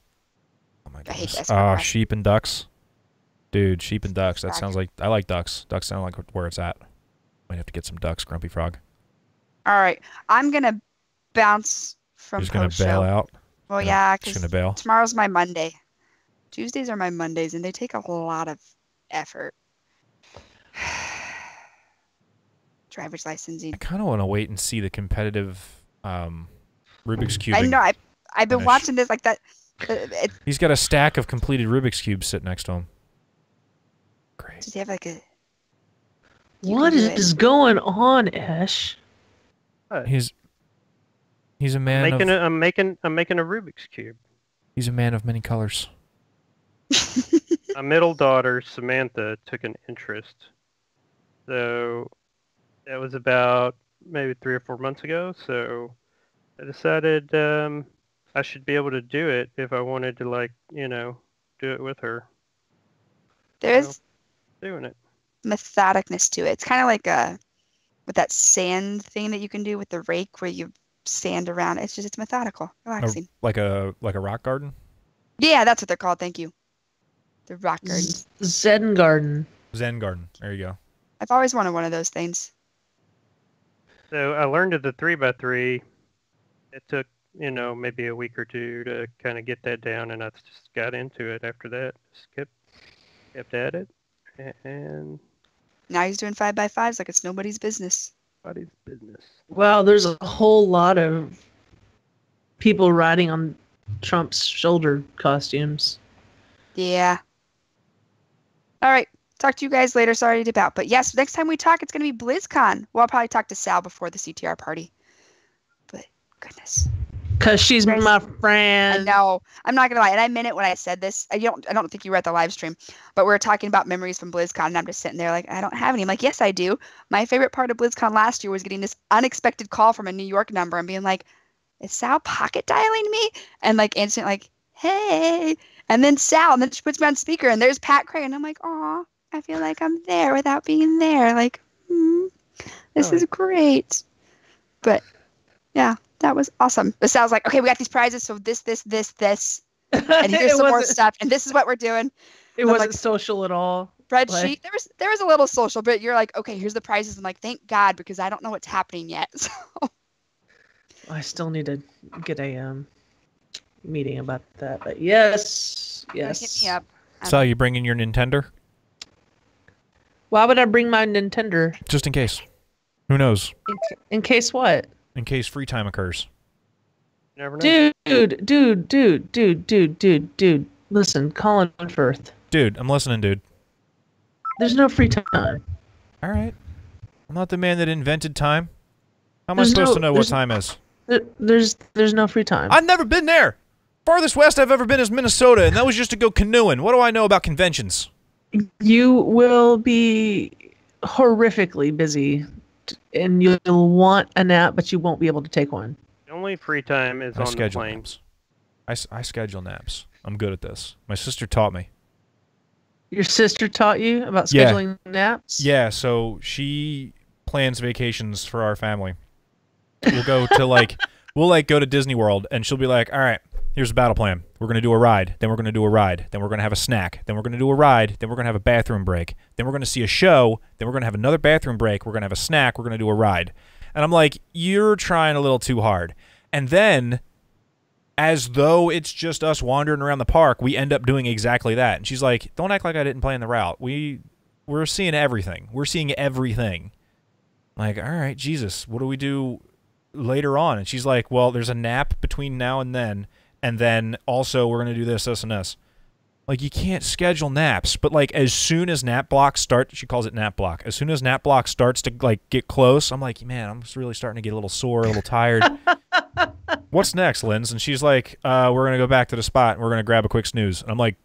Oh my I hate goodness. escort. Sheep and ducks. Dude, sheep and ducks. That sounds like... I like ducks. Ducks sound like where it's at. Might have to get some ducks, Grumpy Frog. All right. I'm going to bounce from You're just going to post-show. bail out? Well, yeah, Just because going to bail? tomorrow's my Monday. Tuesdays are my Mondays, and they take a lot of effort. Driver's licensing. I kind of want to wait and see the competitive Rubik's Cube. I know. I've been finish. watching this like that. He's got a stack of completed Rubik's Cubes sitting next to him. Great. Does he have like a... What is going on, Esh? He's a man of... I'm making a Rubik's cube. He's a man of many colors. My middle daughter Samantha took an interest, so that was about maybe 3 or 4 months ago. So I decided I should be able to do it if I wanted to, like, you know, do it with her. There's Doing it. methodicness to it. It's kind of like with that sand thing that you can do with the rake where you sand around. It's methodical, relaxing. Like a rock garden? Yeah, that's what they're called. Thank you. The rock garden. Zen garden. Zen garden. There you go. I've always wanted one of those things. So I learned at the 3x3. It took, you know, maybe a week or two to kind of get that down, and I just got into it after that. Just kept at it, and Now he's doing 5x5s like it's nobody's business. nobody's business. Wow, there's a whole lot of people riding on Trump's shoulder costumes. Yeah. All right. Talk to you guys later. Sorry to dip out. But yes, next time we talk, it's going to be BlizzCon. Well, I'll probably talk to Sal before the CTR party. But goodness. Because she's Guys, my friend. I know. I'm not going to lie. And I meant it when I said this. I don't think you were at the live stream. But we were talking about memories from BlizzCon. And I'm just sitting there like, I don't have any. I'm like, yes, I do. My favorite part of BlizzCon last year was getting this unexpected call from a New York number and being like, is Sal pocket dialing me? And like answering like, hey. And then Sal. And then she puts me on speaker. And there's Pat Cray. And I'm like, aw, I feel like I'm there without being there. Like, this is great. But yeah, that was awesome. But Sal's like, okay, we got these prizes. So this. And here's some more stuff. And this is what we're doing. It And I'm wasn't like, social at all. spreadsheet. There was a little social, but you're like, okay, here's the prizes. I'm like, thank God, because I don't know what's happening yet. So I still need to get a meeting about that. But yes. hit me up. So you bringing your Nintendo? Why would I bring my Nintendo? Just in case. Who knows? In case what? In case free time occurs. You never know. Dude. Listen, Colin Firth. Dude, I'm listening, dude. There's no free time. All right. I'm not the man that invented time. How am I supposed to know what time is? There's no free time. I've never been there. Farthest west I've ever been is Minnesota, and that was just to go canoeing. What do I know about conventions? You will be horrifically busy, and you'll want a nap, but you won't be able to take one. The only free time is I on the schedule plane. naps. I schedule naps. I'm good at this. My sister taught me. Your sister taught you about Yeah. scheduling naps? Yeah, so she plans vacations for our family. We'll go to we'll go to Disney World, and she'll be like, all right, here's the battle plan. We're going to do a ride. Then we're going to do a ride. Then we're going to have a snack. Then we're going to do a ride. Then we're going to have a bathroom break. Then we're going to see a show. Then we're going to have another bathroom break. We're going to have a snack. We're going to do a ride. And I'm like, you're trying a little too hard. And then, as though it's just us wandering around the park, we end up doing exactly that. And she's like, don't act like I didn't plan the route. We're seeing everything. We're seeing everything. Like, all right, Jesus, what do we do later on? And she's like, well, there's a nap between now and then also we're going to do this, and this. Like, you can't schedule naps, but, like, as soon as nap block starts, she calls it nap block. As soon as nap block starts to, like, get close, I'm like, man, I'm really starting to get a little sore, a little tired. What's next, Linz? And she's like, we're going to go back to the spot, and we're going to grab a quick snooze. And I'm like,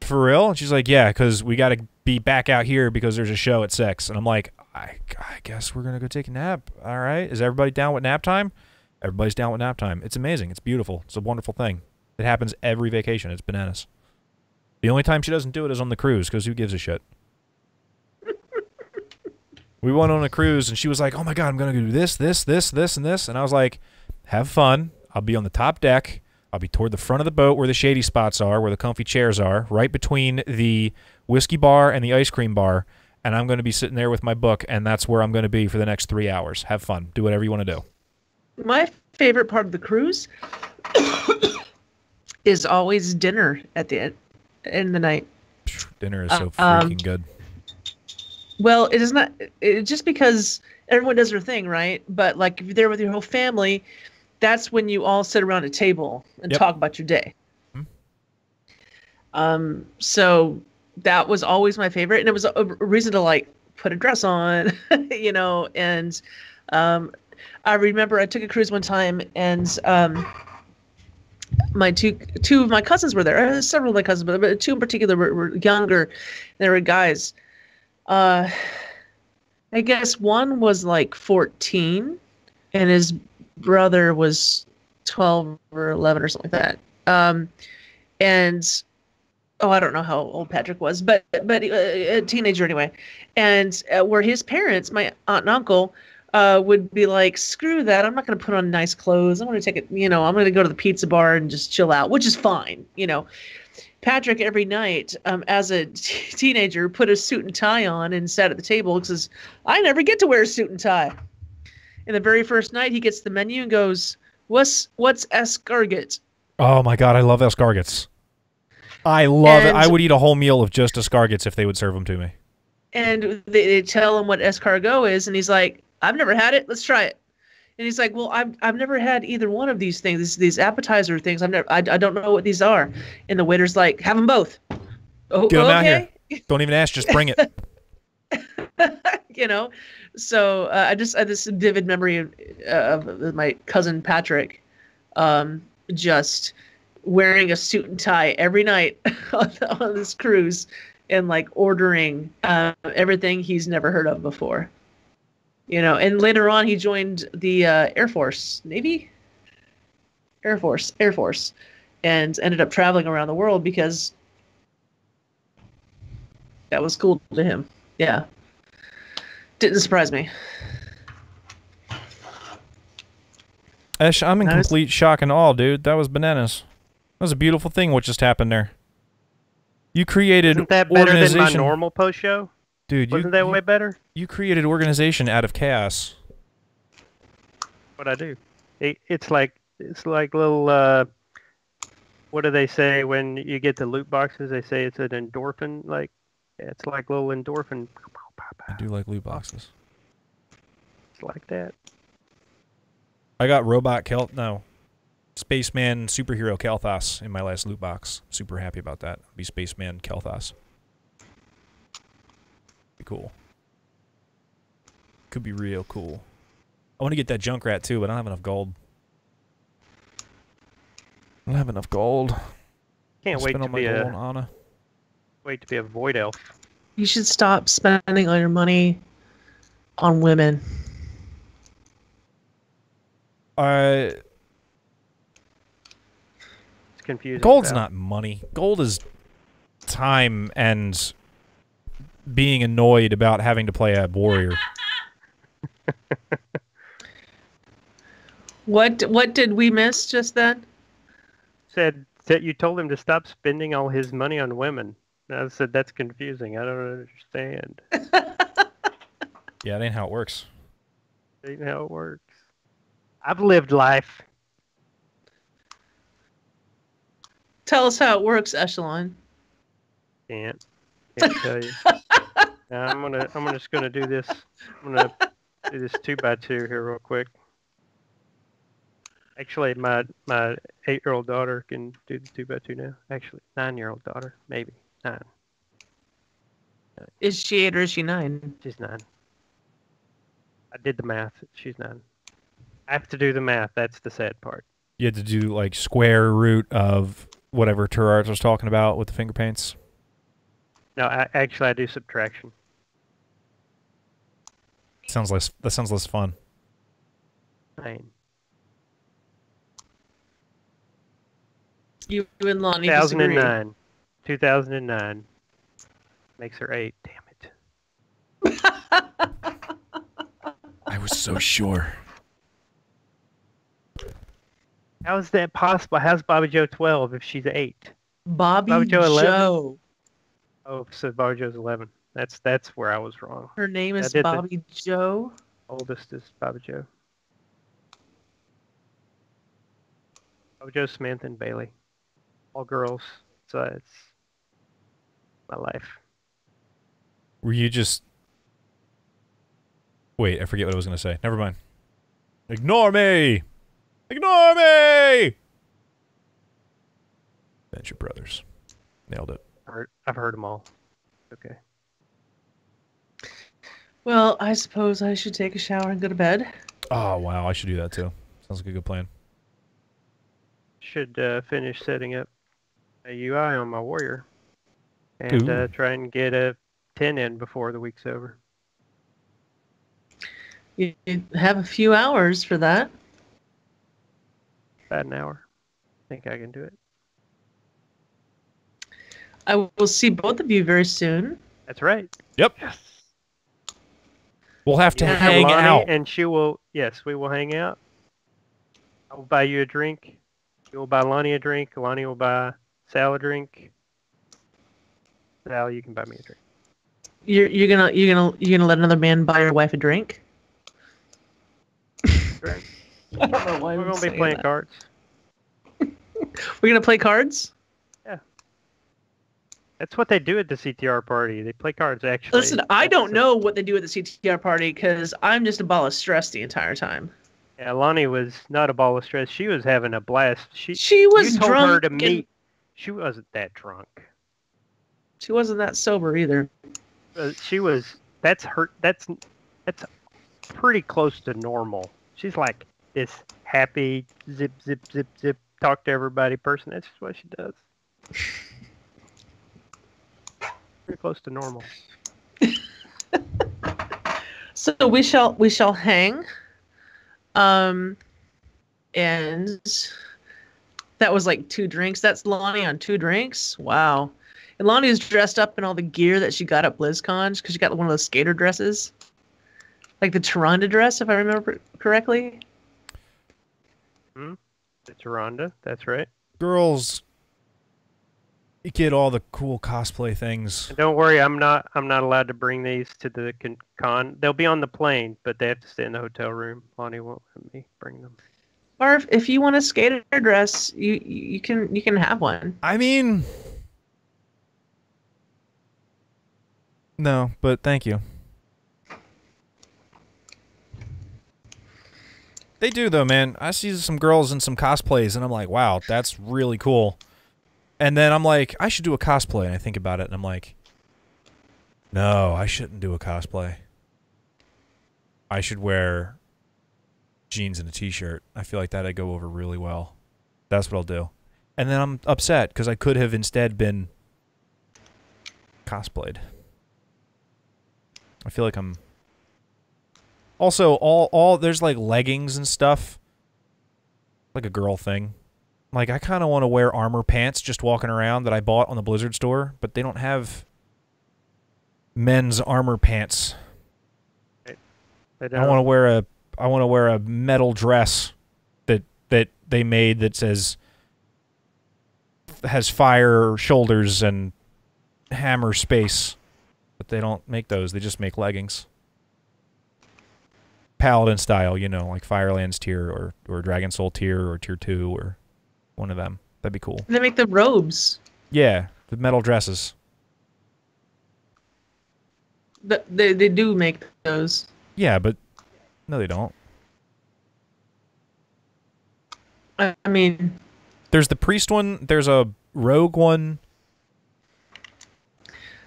for real? And she's like, yeah, because we got to be back out here because there's a show at 6. And I'm like, I guess we're going to go take a nap. All right. Is everybody down with nap time? Everybody's down with nap time. It's amazing. It's beautiful. It's a wonderful thing. It happens every vacation. It's bananas. The only time she doesn't do it is on the cruise, because who gives a shit? We went on a cruise, and she was like, oh, my God, I'm going to do this, this, this, this, and this. And I was like, have fun. I'll be on the top deck. I'll be toward the front of the boat where the shady spots are, where the comfy chairs are, right between the whiskey bar and the ice cream bar. And I'm going to be sitting there with my book, and that's where I'm going to be for the next 3 hours. Have fun. Do whatever you want to do. My favorite part of the cruise is always dinner at the end of the night. Dinner is so freaking good. Well, it is not just because everyone does their thing, right? But like if you're there with your whole family, that's when you all sit around a table and talk about your day. So that was always my favorite, and it was a reason to like put a dress on, you know. And I remember I took a cruise one time, and my two of my cousins were there. Several of my cousins, but two in particular were younger. They were guys. I guess one was like 14, and his brother was 12 or 11 or something like that. And I don't know how old Patrick was, but a teenager anyway. And where his parents, my aunt and uncle, would be like, screw that. I'm not going to put on nice clothes. I'm going to take it, you know, I'm going to go to the pizza bar and just chill out, which is fine. You know, Patrick every night, as a teenager, put a suit and tie on and sat at the table because I never get to wear a suit and tie. And the very first night he gets the menu and goes, what's escargot? Oh my God. I love escargots. I love it. I would eat a whole meal of just escargots if they would serve them to me. And they tell him what escargot is, and he's like, I've never had it. Let's try it. And he's like, well, I've never had either one of these things, these appetizer things. I don't know what these are. And the waiter's like, have them both. Oh, get them out okay. here. Don't even ask. Just bring it. You know, so I had this vivid memory of my cousin Patrick, just wearing a suit and tie every night on this cruise, and like ordering everything he's never heard of before. You know, and later on he joined the Air Force, and ended up traveling around the world because that was cool to him. Yeah. Didn't surprise me. Esh, I'm in complete shock and awe, dude. That was bananas. That was a beautiful thing what just happened there. You created Isn't that better than my normal post show? Dude, wasn't that way better? You created organization out of chaos. What I do? It's like little. What do they say when you get the loot boxes? They say it's an endorphin. Like it's like little endorphin. I do like loot boxes. It's like that. I got Spaceman Superhero Kelthas in my last loot box. Super happy about that. Be Spaceman Kelthas. Be cool. Could be real cool. I want to get that Junkrat too, but I don't have enough gold. I don't have enough gold. Can't wait to be a void elf. You should stop spending all your money on women. It's confusing. Gold's not money. Gold is time and being annoyed about having to play a warrior. What did we miss just then? Said that you told him to stop spending all his money on women. I said that's confusing. I don't understand. Yeah, that ain't how it works. That ain't how it works. I've lived life. Tell us how it works, Eshelon. Can't tell you. Now I'm just gonna do this. I'm gonna do this 2x2 here real quick. Actually, my 8-year-old daughter can do the 2x2 now. Actually, 9-year-old daughter, maybe 9. Is she 8 or is she 9? She's 9. I did the math. She's 9. I have to do the math. That's the sad part. You had to do like square root of whatever Turarts was talking about with the finger paints. No, I do subtraction. That sounds less fun. 9. You and Lonnie disagree. 2009 makes her 8. Damn it. I was so sure. How is that possible? How's Bobby Joe 12 if she's 8? Bobby Joe 11? Joe. Oh, so Bobby Joe's 11. That's where I was wrong. Her name is Bobby Joe. Oldest is Bobby Joe. Bobby Joe, Samantha, and Bailey. All girls. So it's my life. Were you just... Wait, I forget what I was going to say. Never mind. Ignore me! Ignore me! Venture Brothers. Nailed it. I've heard them all. Okay. Well, I suppose I should take a shower and go to bed. Oh, wow. I should do that too. Sounds like a good plan. Should finish setting up a UI on my Warrior. And try and get a 10 in before the week's over. You have a few hours for that. About an hour. I think I can do it. I will see both of you very soon. That's right. Yep. Yes. We'll have to hang Lonnie, out. And she will, yes, we will hang out. I will buy you a drink. You will buy Lonnie a drink. Lonnie will buy Sal a drink. Sal, you can buy me a drink. You're gonna let another man buy your wife a drink? Right. I don't know why we're gonna be playing cards. We're gonna play cards? Yeah. That's what they do at the CTR party. They play cards, actually. Listen, I don't know what they do at the CTR party because I'm just a ball of stress the entire time. Yeah, Lonnie was not a ball of stress. She was having a blast. She was you told drunk. her to meet. She wasn't that drunk. She wasn't that sober either. She was. That's her. That's pretty close to normal. She's like this happy, zip, zip, zip, zip, talk to everybody person. That's just what she does. Pretty close to normal. So we shall hang. And that was like 2 drinks. That's Lonnie on 2 drinks. Wow. And Lonnie is dressed up in all the gear that she got at BlizzCon because she got one of those skater dresses. Like the Taronda dress, if I remember correctly. The Taronda, that's right. Girls, you get all the cool cosplay things. And don't worry, I'm not allowed to bring these to the con. They'll be on the plane, but they have to stay in the hotel room. Lonnie won't let me bring them. Barf, if you want a skater dress, you can have one. I mean, no, but thank you. They do though, man. I see some girls in some cosplays, and I'm like, wow, that's really cool. And then I'm like, I should do a cosplay, and I think about it, and I'm like, no, I shouldn't do a cosplay. I should wear jeans and a t-shirt. I feel like that'd go over really well. That's what I'll do. And then I'm upset, because I could have instead been cosplayed. I feel like I'm... Also, all there's like leggings and stuff. Like a girl thing. Like, I kind of want to wear armor pants just walking around that I bought on the Blizzard store, but they don't have men's armor pants. I want to wear a metal dress that they made that has fire shoulders and hammer space. But they don't make those. They just make leggings. Paladin style, you know, like Firelands tier or Dragon Soul tier or tier 2 or one of them. That'd be cool. They make the robes. Yeah, the metal dresses. They do make those. Yeah, but no, they don't. I mean, there's the priest one. There's a rogue one.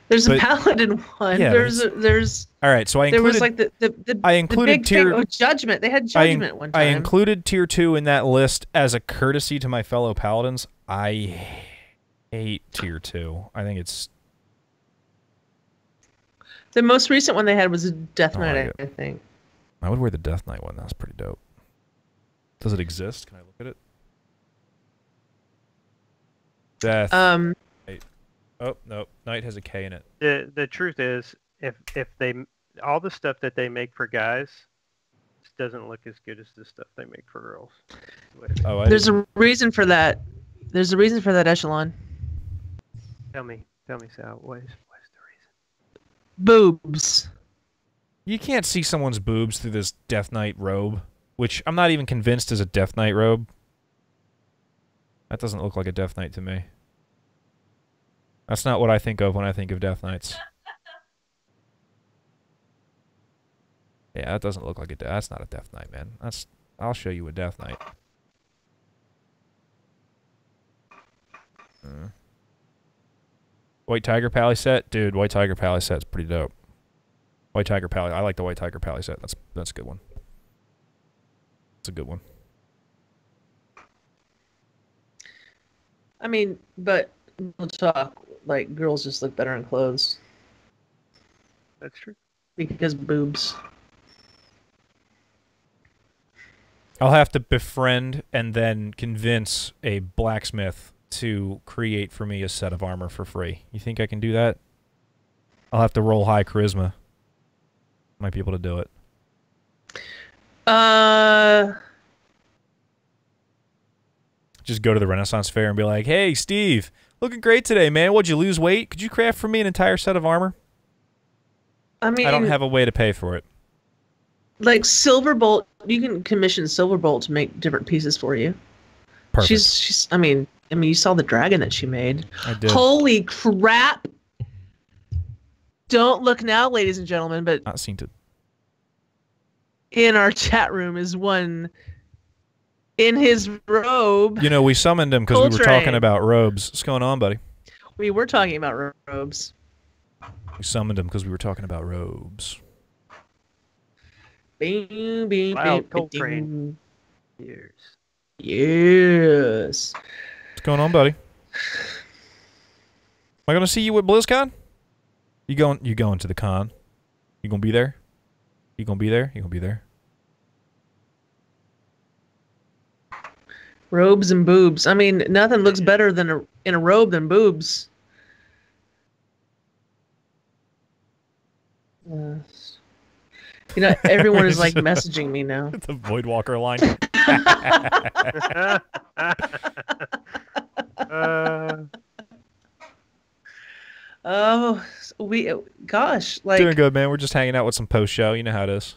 There's a paladin one. Yeah, there's. All right, so I included. There was like the big thing. Oh, judgment. They had judgment one time. I included tier 2 in that list as a courtesy to my fellow paladins. I hate tier 2. I think it's. The most recent one they had was a Death Knight, I think. I would wear the Death Knight one. That's pretty dope. Does it exist? Can I look at it? Death. Knight. Oh no, Knight has a K in it. The truth is, if they all the stuff that they make for guys doesn't look as good as the stuff they make for girls. Oh, there's a reason for that. There's a reason for that, Eshelon. Tell me, Sal. What is the reason? Boobs. You can't see someone's boobs through this Death Knight robe, which I'm not even convinced is a Death Knight robe. That doesn't look like a Death Knight to me. That's not what I think of when I think of Death Knights. Yeah, that doesn't look like a. That's not a Death Knight, man. That's. I'll show you a Death Knight. White Tiger Pally set, dude. White Tiger Pally set's pretty dope. White Tiger Pally. I like the White Tiger Pally set. That's a good one. It's a good one. I mean, but we'll talk. Like, girls just look better in clothes. That's true. Because boobs. I'll have to befriend and then convince a blacksmith to create for me a set of armor for free. You think I can do that? I'll have to roll high charisma. Might be able to do it. Just go to the Renaissance Fair and be like, "Hey, Steve, looking great today, man. What'd you lose weight? Could you craft for me an entire set of armor?" I mean, I don't have a way to pay for it. Like Silverbolt, you can commission Silverbolt to make different pieces for you. Perfect. She's. I mean, you saw the dragon that she made. I did. Holy crap! Don't look now, ladies and gentlemen, but Not seen it. in our chat room is one in his robe. You know, we summoned him because we were talking about robes. What's going on, buddy? We were talking about robes. We summoned him because we were talking about robes. Bing, bing, Wow, bing, Coltrane. bing. Years. Yes. What's going on, buddy? Am I gonna see you at BlizzCon? You going to the con? You gonna be there? You gonna be there? You gonna be there? Robes and boobs. I mean, nothing looks better than in a robe than boobs. You know, everyone is like messaging me now. It's a Voidwalker line. Oh, gosh, like Doing good, man. We're just hanging out with some post show. You know how it is.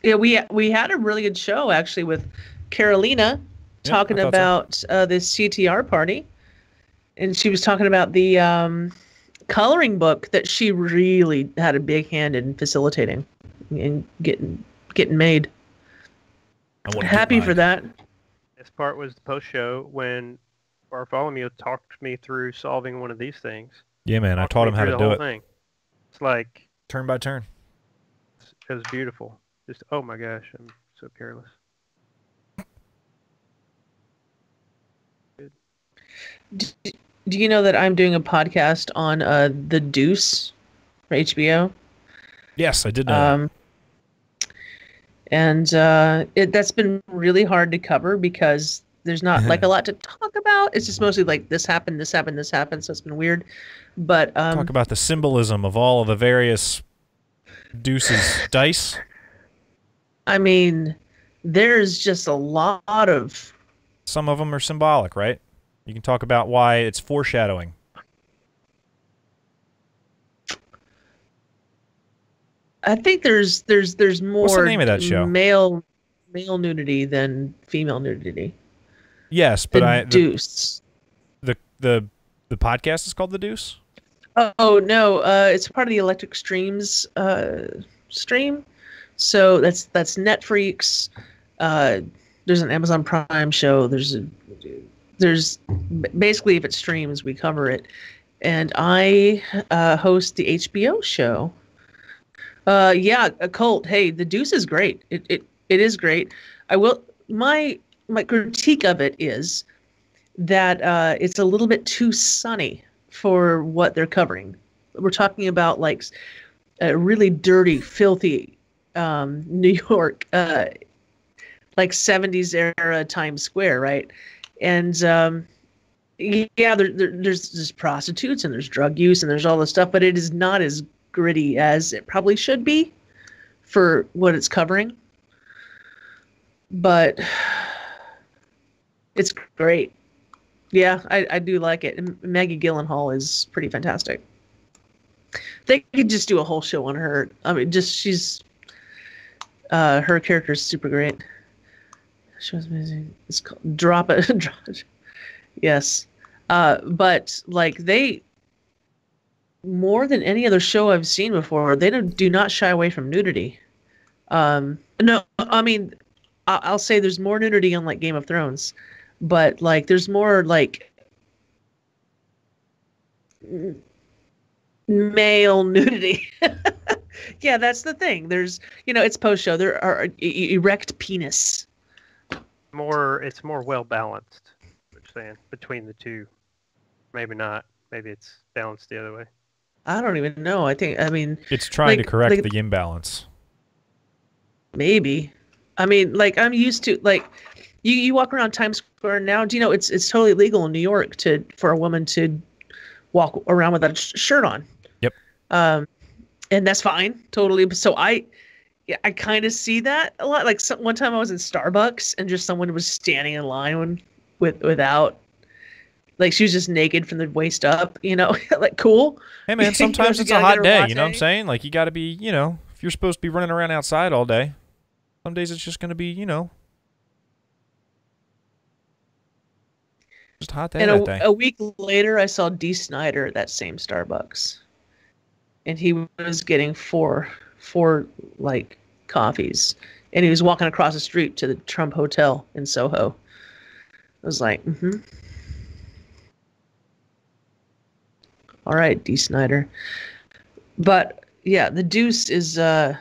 yeah, we had a really good show actually with Karolina talking I thought about this CTR party, and she was talking about the coloring book that she really had a big hand in facilitating and getting made. Happy for that. This part was the post show when Barfolomew talked me through solving one of these things. Yeah, man. I taught him how to do it. Thing. It's like Turn by turn. it was beautiful. Just oh my gosh, I'm so careless. Do you know that I'm doing a podcast on The Deuce for HBO? Yes, I did know. And that's been really hard to cover because there's not like a lot to talk about. It's just mostly like this happened, this happened, this happened. So it's been weird. But Talk about the symbolism of all of the various deuces dice. I mean, there's just a lot of. Some of them are symbolic, right? You can talk about why it's foreshadowing. I think there's more. What's the name of that show? Male nudity than female nudity. Yes, but The Deuce. The podcast is called The Deuce? Oh no, it's part of the Electric Streams stream. So that's Netflix. There's an Amazon Prime show. There's basically, if it streams, we cover it. And I host the HBO show. Yeah, a cult. Hey, The Deuce is great. It is great. I will. My critique of it is that it's a little bit too sunny for what they're covering. We're talking about like a really dirty, filthy New York, like 70s era Times Square, right? And yeah, there's prostitutes and there's drug use and there's all this stuff, but it is not as gritty as it probably should be for what it's covering. But it's great. Yeah, I do like it. And Maggie Gyllenhaal is pretty fantastic. They could just do a whole show on her. I mean, she's her character is super great. She was amazing. It's called Drop It. Yes. But like more than any other show I've seen before, they do not shy away from nudity. No, I mean, I'll say there's more nudity on like Game of Thrones, but like there's more like male nudity. Yeah, that's the thing. There's, it's post show. There are erect penis. It's more well balanced. I'm saying between the two. Maybe not. Maybe it's balanced the other way. I don't even know. I mean, it's trying to correct the imbalance. Maybe. I mean, like I'm used to like you walk around Times Square now. Do you know it's totally legal in New York for a woman to walk around without a shirt on. Yep. And that's fine, totally. So I kind of see that a lot. Like one time I was in Starbucks and just someone was standing in line without. Like she was just naked from the waist up, like cool. Hey man, sometimes it's a hot day, you know what I'm saying? Like you got to be, if you're supposed to be running around outside all day, some days it's just going to be, just a hot day that day. A week later, I saw Dee Snider at that same Starbucks, and he was getting four like coffees, and he was walking across the street to the Trump Hotel in Soho. I was like, all right, Dee Snider. But yeah, The Deuce is I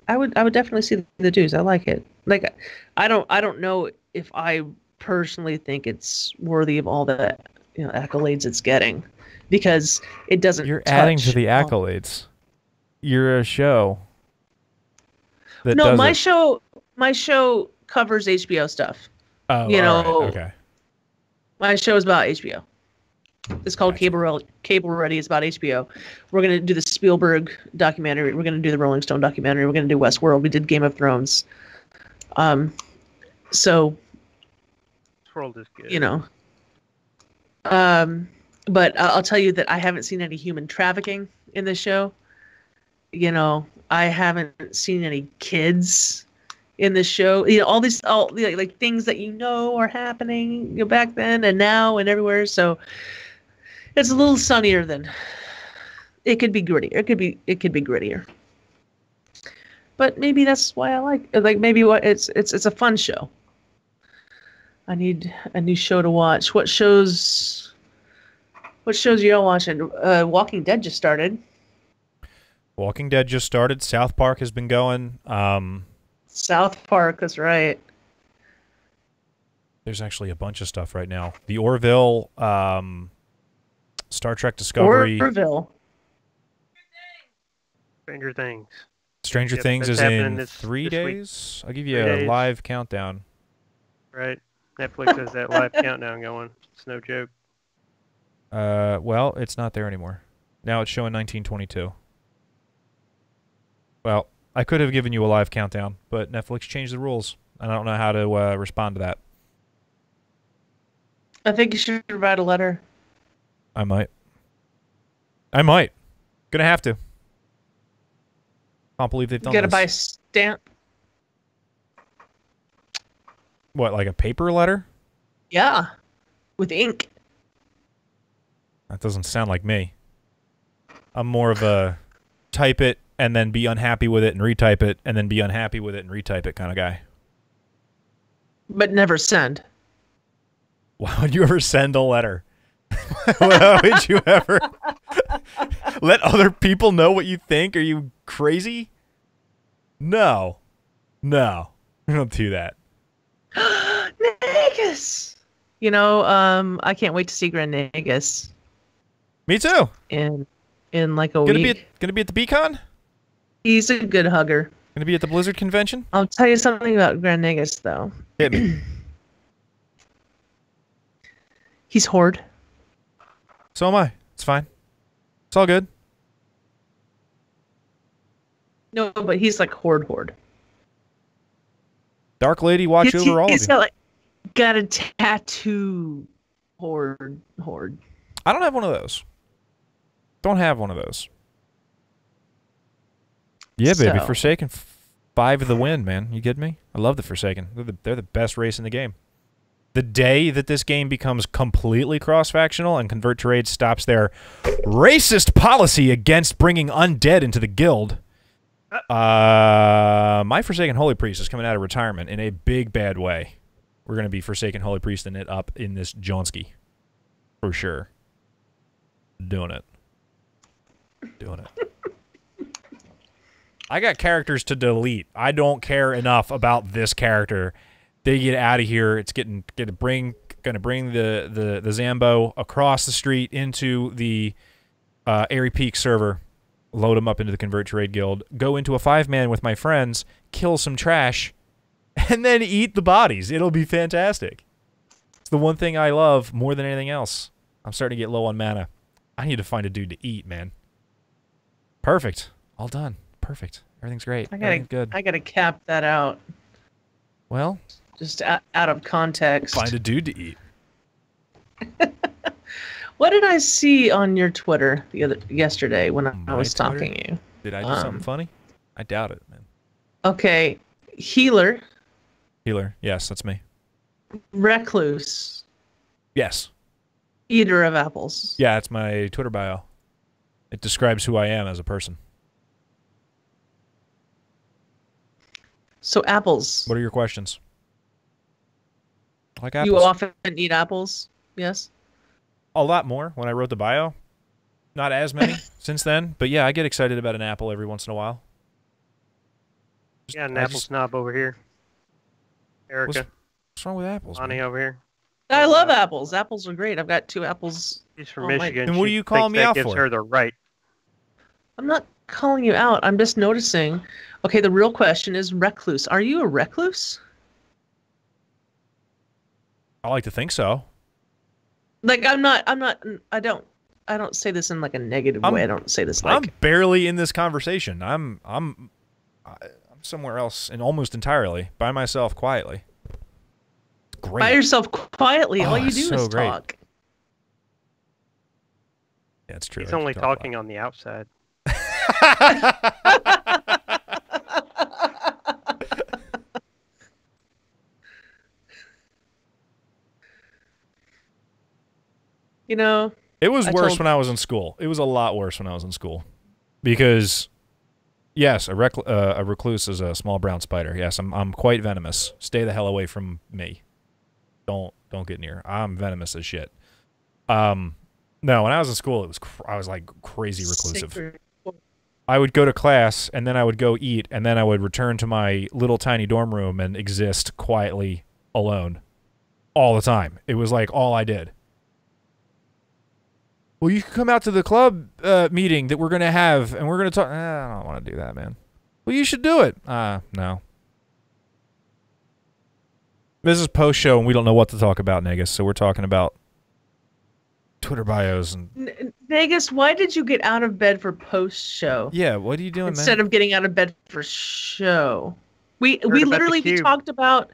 would definitely see The Deuce. I like it. Like I don't know if I personally think it's worthy of all the accolades it's getting, because it doesn't. You're adding to the accolades. You're a show. No, my show covers HBO stuff. Oh, all right. Okay. My show is about HBO. It's called Cable Ready. It's about HBO. We're going to do the Spielberg documentary. We're going to do the Rolling Stone documentary. We're going to do Westworld. We did Game of Thrones. So, World is good. But I'll tell you that I haven't seen any human trafficking in this show. I haven't seen any kids in this show. All like things that are happening back then and now and everywhere. So it's a little sunnier than it could be grittier. It could be grittier. But maybe that's why I like maybe it's a fun show. I need a new show to watch. What shows are y'all watching? Walking Dead just started. Walking Dead just started. South Park has been going. South Park, that's right. There's actually a bunch of stuff right now. The Orville, Star Trek Discovery. Orville. Stranger Things. Stranger Things is in 3 days. I'll give you a live countdown. Right. Netflix has that live countdown going. It's no joke. Well, it's not there anymore. Now it's showing 1922. Well, I could have given you a live countdown, but Netflix changed the rules, and I don't know how to respond to that. I think you should write a letter. I might. Gonna have to. Can't believe they've done this. You gotta buy a stamp. What, like a paper letter? Yeah, with ink. That doesn't sound like me. I'm more of a type it and then be unhappy with it and retype it and then be unhappy with it and retype it kind of guy. But never send. Why would you ever send a letter? Why would you ever let other people know what you think? Are you crazy? No. No. We don't do that. Negus! You know, I can't wait to see Grand Negus. Me too. In like a week. Gonna be at the Beacon? He's a good hugger. Gonna be at the Blizzard convention? I'll tell you something about Grand Negus, though. Hit me. He's Horde. So am I. It's fine. It's all good. No, but he's like Horde. Dark Lady, watch over all of you. He's got a tattoo. Horde. I don't have one of those. Don't have one of those. Yeah, baby. So. Forsaken 5 of the win, man. You get me? I love the Forsaken. They're the best race in the game. The day that this game becomes completely cross-factional and CTRraids stops their racist policy against bringing undead into the guild, my Forsaken Holy Priest is coming out of retirement in a big, bad way. We're going to be Forsaken Holy Priesting it up in this Jonski. For sure. Doing it. I got characters to delete. I don't care enough about this character. They get out of here. It's gonna bring the Zambo across the street into the Airy Peak server, load them up into the CTRraid guild, go into a 5-man with my friends, kill some trash, and then eat the bodies. It'll be fantastic. It's the one thing I love more than anything else. I'm starting to get low on mana. I need to find a dude to eat, man. Perfect. All done. Perfect. Everything's great. Everything's good. I gotta cap that out. Well, just out of context. Find a dude to eat. What did I see on your Twitter yesterday when I was talking to you? Did I do something funny? I doubt it, man. Okay, Healer. Yes, that's me. Recluse. Yes. Eater of apples. Yeah, it's my Twitter bio. It describes who I am as a person. So apples. What are your questions? I like apples. You often eat apples? Yes. A lot more when I wrote the bio. Not as many since then, but yeah, I get excited about an apple every once in a while. Yeah, an apple snob over here. Erica. What's wrong with apples? Lonnie over here. I love apples. Apples are great. I've got 2 apples. She's from Michigan. And what are you calling me out for? Gives her the right. I'm not calling you out. I'm just noticing. Okay, the real question is recluse. Are you a recluse? I like to think so. Like I don't say this in like a negative way. I don't say this like I'm barely in this conversation. I'm somewhere else and almost entirely by myself quietly. Great. By yourself quietly. All you do is great. talk. Yeah, it's true. He's only talking on the outside. You know, it was worse when I was in school. It was a lot worse when I was in school, because yes, a recluse is a small brown spider. Yes, I'm quite venomous. Stay the hell away from me. Don't get near. I'm venomous as shit. No, when I was in school, I was like crazy reclusive. I would go to class, and then I would go eat, and then I would return to my little tiny dorm room and exist quietly alone all the time. It was like all I did. Well, you can come out to the club meeting that we're going to have, and we're going to talk. I don't want to do that, man. Well, you should do it. No. This is post-show, and we don't know what to talk about, Negus, so we're talking about Twitter bios. And Negus, why did you get out of bed for post-show? Yeah, what are you doing, instead of getting out of bed for show? We literally talked about...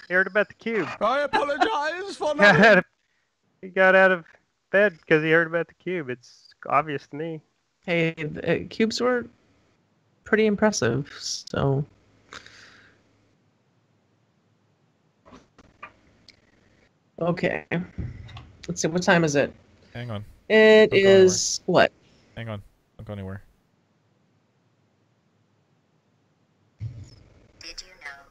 Heard about the cube. I apologize for that. He got out of bed because he heard about the cube. It's obvious to me. Hey, cubes were pretty impressive, so... Okay. Let's see, what time is it? Hang on. It is what? Hang on. Don't go anywhere. Did you know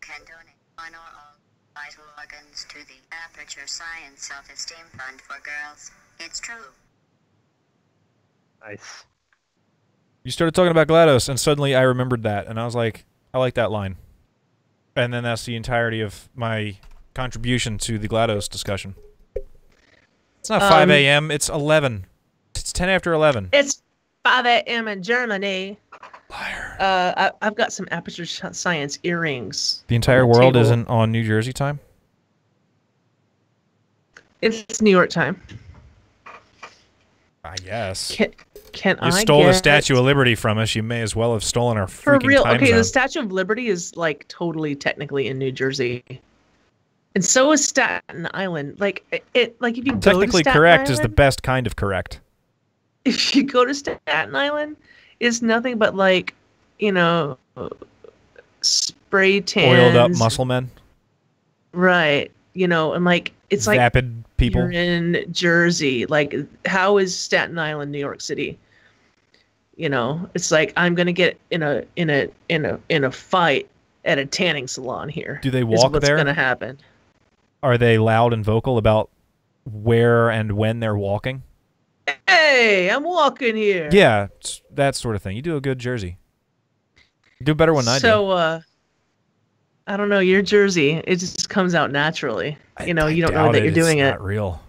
can donate one or all vital organs to the Aperture Science Self-Esteem Fund for Girls? It's true. Nice. You started talking about GLaDOS, and suddenly I remembered that, and I was like, I like that line. And then that's the entirety of my contribution to the GLaDOS discussion. It's not 5 a.m., it's 11. It's 10 after 11. It's 5 a.m. in Germany. Liar. I've got some Aperture Science earrings. The entire world isn't on New Jersey time? It's New York time. I guess. Can you stole the Statue of Liberty from us. You may as well have stolen our freaking for real? time Okay, zone. the Statue of Liberty is like totally technically in New Jersey, and so is Staten Island. Like if you go Technically to Staten correct Island, is the best kind of correct. If you go to Staten Island, it's nothing but like, spray tan, Oiled up muscle men. right? And like it's like vapid people. You're in Jersey. Like, how is Staten Island, New York City? It's like I'm gonna get in a fight at a tanning salon here. Do they walk what's there? Gonna happen. Are they loud and vocal about where and when they're walking? Hey, I'm walking here. Yeah, it's that sort of thing. You do a good Jersey. You do better than I do. So, I don't know. You're Jersey. It just comes out naturally. You don't know that you're doing it. It's not real.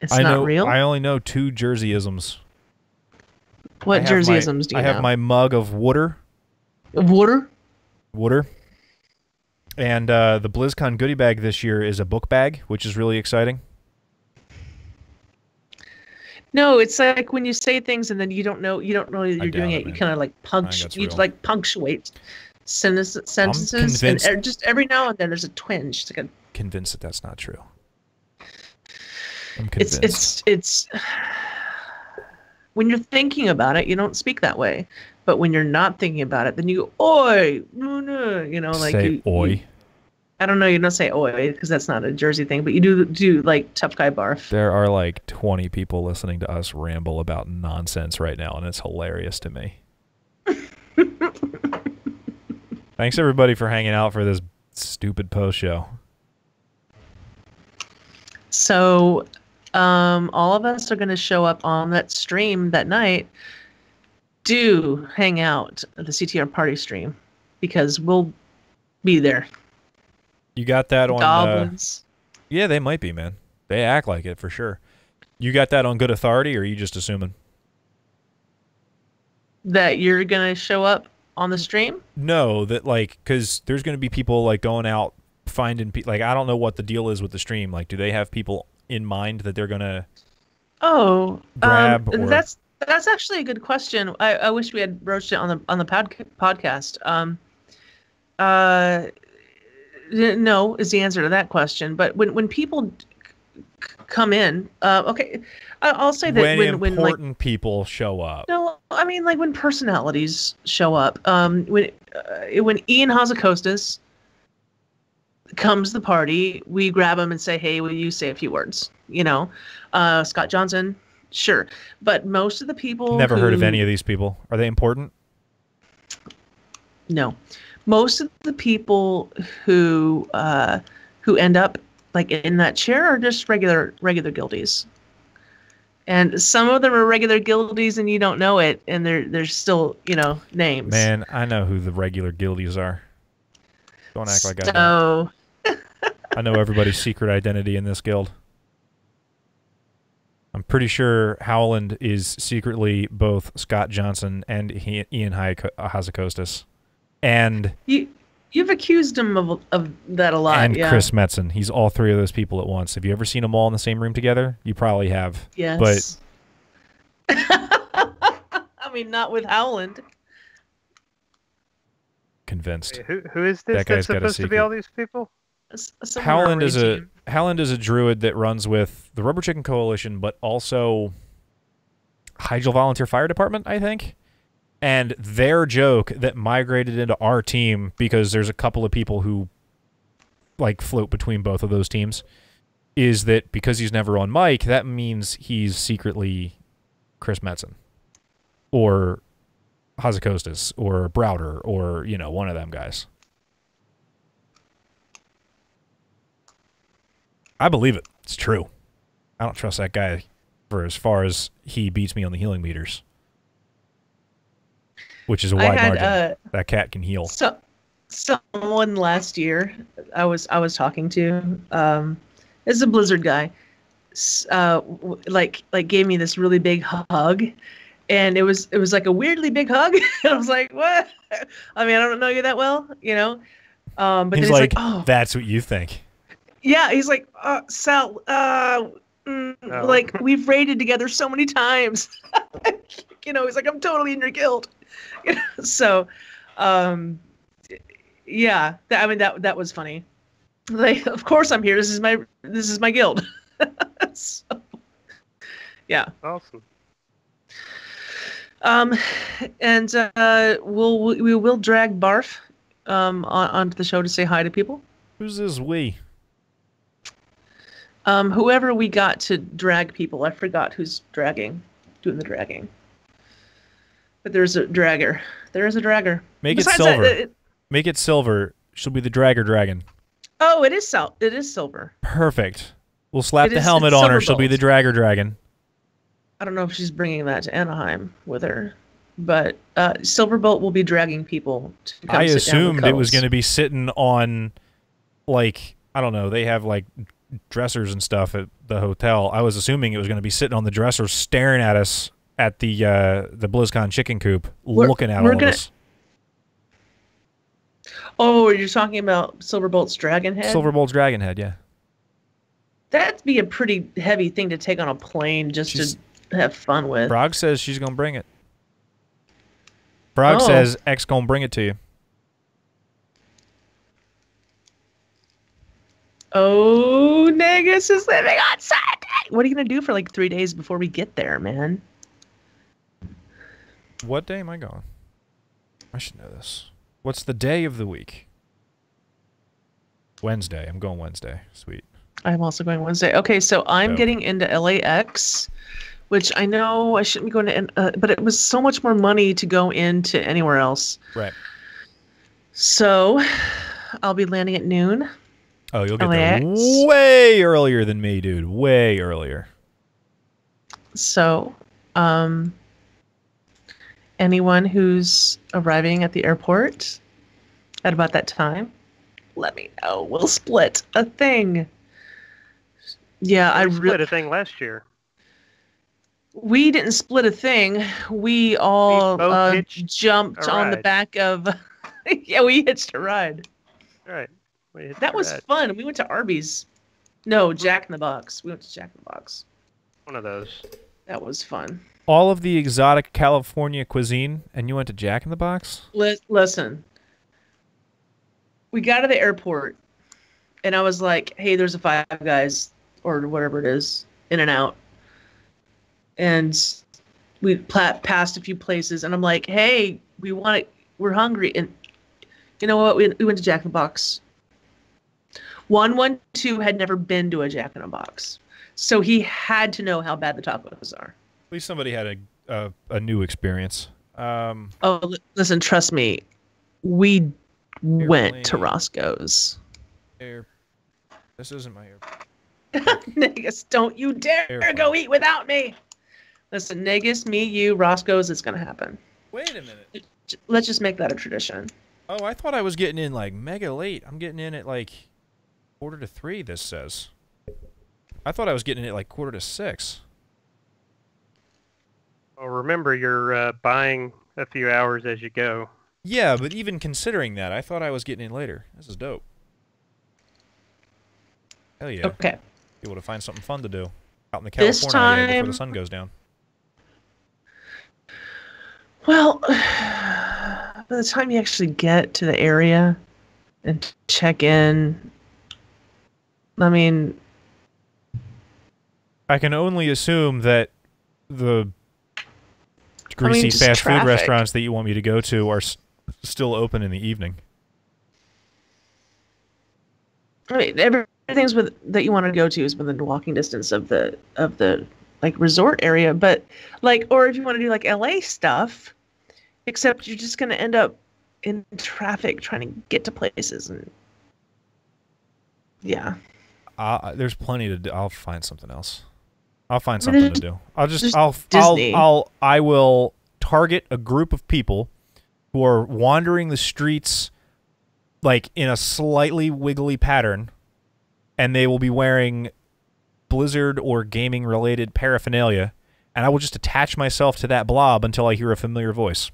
It's not real? I only know 2 Jerseyisms. What Jerseyisms do you know? I have my mug of water. Water? Water. And the BlizzCon goodie bag this year is a book bag, which is really exciting. No, it's like when you say things and then you don't know that you're doing it. You kind of like punctuate sentences, and just every now and then there's a twinge. It's like convinced that that's not true. I'm convinced. It's when you're thinking about it, you don't speak that way. But when you're not thinking about it, then you go, oi, no, like say oi. I don't know, you don't say oi because that's not a Jersey thing, but you do like tough guy barf. There are like 20 people listening to us ramble about nonsense right now, and it's hilarious to me. Thanks everybody for hanging out for this stupid post show. So, all of us are going to show up on that stream that night. Do hang out at the CTR Party stream because we'll be there. You got that on Goblins. Yeah, they might be, man. They act like it for sure. You got that on good authority, or are you just assuming that you're gonna show up on the stream? No, that like because there's gonna be people like going out finding like I don't know what the deal is with the stream. Like, do they have people in mind that they're gonna grab? Or... That's actually a good question. I wish we had broached it on the podcast. No is the answer to that question. But when people come in, okay, I'll say that when important people show up. No, I mean like when personalities show up. When Ian Hazacostas comes to the party, we grab him and say, "Hey, will you say a few words?" Scott Johnson, sure. But most of the people never heard of any of these people. Are they important? No. Most of the people who end up like in that chair are just regular guildies, and some of them are regular guildies and you don't know it, and they're still names. Man, I know who the regular guildies are. Don't act like I don't. I know everybody's secret identity in this guild. I'm pretty sure Howland is secretly both Scott Johnson and Ian Hazacostas. And you've accused him of that a lot. And yeah. Chris Metzen. He's all 3 of those people at once. Have you ever seen them all in the same room together? You probably have. Yes. But I mean, not with Howland. Convinced. Wait, who is this? That's supposed to be all these people? Howland is a druid that runs with the Rubber Chicken Coalition, but also Hydral Volunteer Fire Department, I think. And their joke that migrated into our team, because there's a couple of people who like float between both of those teams, is that because he's never on mic, that means he's secretly Chris Metzen or Hazakostas or Browder or, you know, one of them guys. I believe it. It's true. I don't trust that guy for as far as he beats me on the healing meters. Which is a wide margin. That cat can heal. So, someone last year I was talking to, is a Blizzard guy, like gave me this really big hug, and it was like a weirdly big hug. And I was like, what? I mean, I don't know you that well, you know. But he's then like, oh, that's what you think. Yeah, he's like, Sal, like we've raided together so many times. You know, he's like, I'm totally in your guild. You know, so, yeah, I mean that was funny. Like, of course I'm here. This is my guild. So, yeah. Awesome. And we will drag Barf onto the show to say hi to people. Who's this we? Whoever we got to drag people. I forgot who's doing the dragging. But there's a dragger. There is a dragger. Make it silver. Make it silver. She'll be the dragger dragon. Oh, it is silver. Perfect. We'll slap the helmet on her. She'll be the dragger dragon. I don't know if she's bringing that to Anaheim with her, but Silverbolt will be dragging people to come I sit down with assumed it was Coles. going to be sitting on, like, I don't know, they have, like, dressers and stuff at the hotel. I was assuming it was going to be sitting on the dresser staring at us at the BlizzCon chicken coop, looking at all of us. Oh, you're talking about Silverbolt's dragon head? Silverbolt's dragon head, yeah. That'd be a pretty heavy thing to take on a plane just to have fun with. Brog says she's going to bring it. Brog says X going to bring it to you. Oh, Negus is living on Sunday. What are you going to do for like 3 days before we get there, man? What day am I going? I should know this. What's the day of the week? Wednesday. I'm going Wednesday. Sweet. I'm also going Wednesday. Okay, so I'm getting into LAX, which I know I shouldn't be going to, but it was so much more money to go into anywhere else. Right. So I'll be landing at noon. Oh, you'll get there way earlier than me, dude. Way earlier. So, anyone who's arriving at the airport at about that time, let me know. We'll split a thing. Yeah, we split a thing last year. We didn't split a thing. We all jumped on the back of. Yeah, we hitched a ride. Right. That was fun. We went to Arby's. No, Jack in the Box. We went to Jack in the Box. One of those. That was fun. All of the exotic California cuisine, and you went to Jack in the Box? Listen. We got to the airport, and I was like, hey, there's a Five Guys, or whatever it is, In and Out. And we passed a few places, and I'm like, hey, we're hungry. And you know what? We went to Jack in the Box. 112 had never been to a Jack in the Box, so he had to know how bad the tacos are. At least somebody had a new experience. Listen, trust me, we went to Roscoe's. This isn't my airport. Negus, don't you dare go eat without me. Listen, Negus, me, you, Roscoe's, it's gonna happen. Wait a minute. Let's just make that a tradition. Oh, I thought I was getting in like mega late. I'm getting in at like 2:45, this says. I thought I was getting in at like 5:45. Well, remember, you're buying a few hours as you go. Yeah, but even considering that, I thought I was getting in later. This is dope. Hell yeah. Okay. Be able to find something fun to do out in the California area before the sun goes down. Well, by the time you actually get to the area and check in, I mean, I can only assume that the greasy fast food restaurants that you want me to go to are still open in the evening. I mean, things that you want to go to is within walking distance of the like resort area, but like, or if you want to do like LA stuff, except you're just going to end up in traffic trying to get to places, and yeah. There's plenty to do. I'll find something else. I'll find something to do. I will target a group of people who are wandering the streets like in a slightly wiggly pattern, and they will be wearing Blizzard or gaming related paraphernalia, and I will just attach myself to that blob until I hear a familiar voice.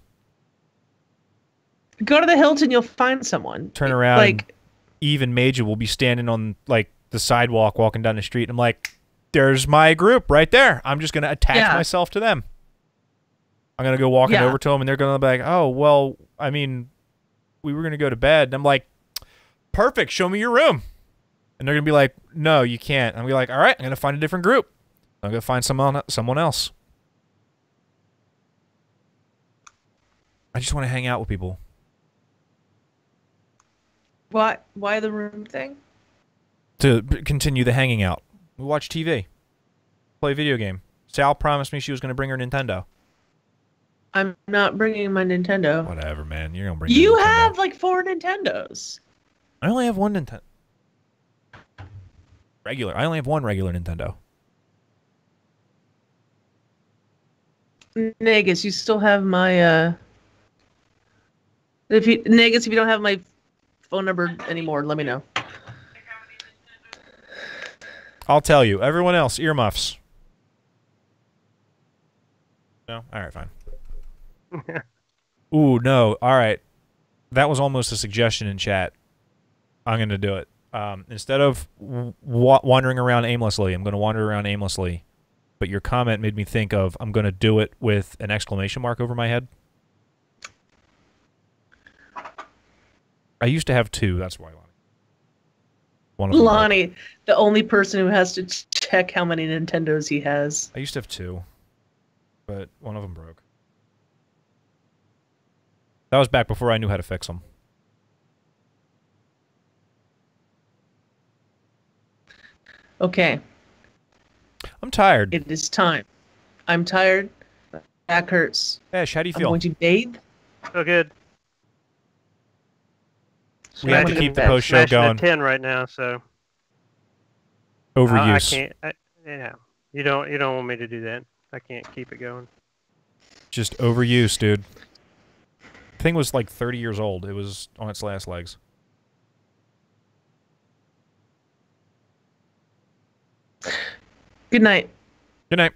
Go to the Hilton, you'll find someone. Turn around, like Eve and Major will be standing on like the sidewalk walking down the street, and I'm like, there's my group right there. I'm just going to attach myself to them. I'm going to go walking over to them, and they're going to be like, oh, well, I mean, we were going to go to bed. And I'm like, perfect, show me your room. And they're going to be like, no, you can't. I'm going to be like, all right, I'm going to find a different group. I'm going to find someone else. I just want to hang out with people. Why the room thing? To continue the hanging out. We watch TV. Play a video game. Sal promised me she was going to bring her Nintendo. I'm not bringing my Nintendo. Whatever, man. You're going to bring You your Nintendo. have like 4 Nintendos. I only have one Nintendo. I only have one regular Nintendo. Negus, you still have my if you don't have my phone number anymore, let me know. I'll tell you. Everyone else, earmuffs. No? Alright, fine. Ooh, no. Alright. That was almost a suggestion in chat. I'm going to do it. Instead of wandering around aimlessly, I'm going to wander around aimlessly. But your comment made me think of, I'm going to do it with an exclamation mark over my head. I used to have 2, that's why. Lonnie, the only person who has to check how many Nintendos he has. I used to have 2, but one of them broke. That was back before I knew how to fix them. Okay. I'm tired. It is time. I'm tired. My back hurts. Ash, how do you feel? I'm going to bathe. Feel good. We have to keep the post show going. 10 right now, so overuse. I can't. Yeah, you don't want me to do that. I can't keep it going. Just overuse, dude. The thing was like 30 years old. It was on its last legs. Good night. Good night.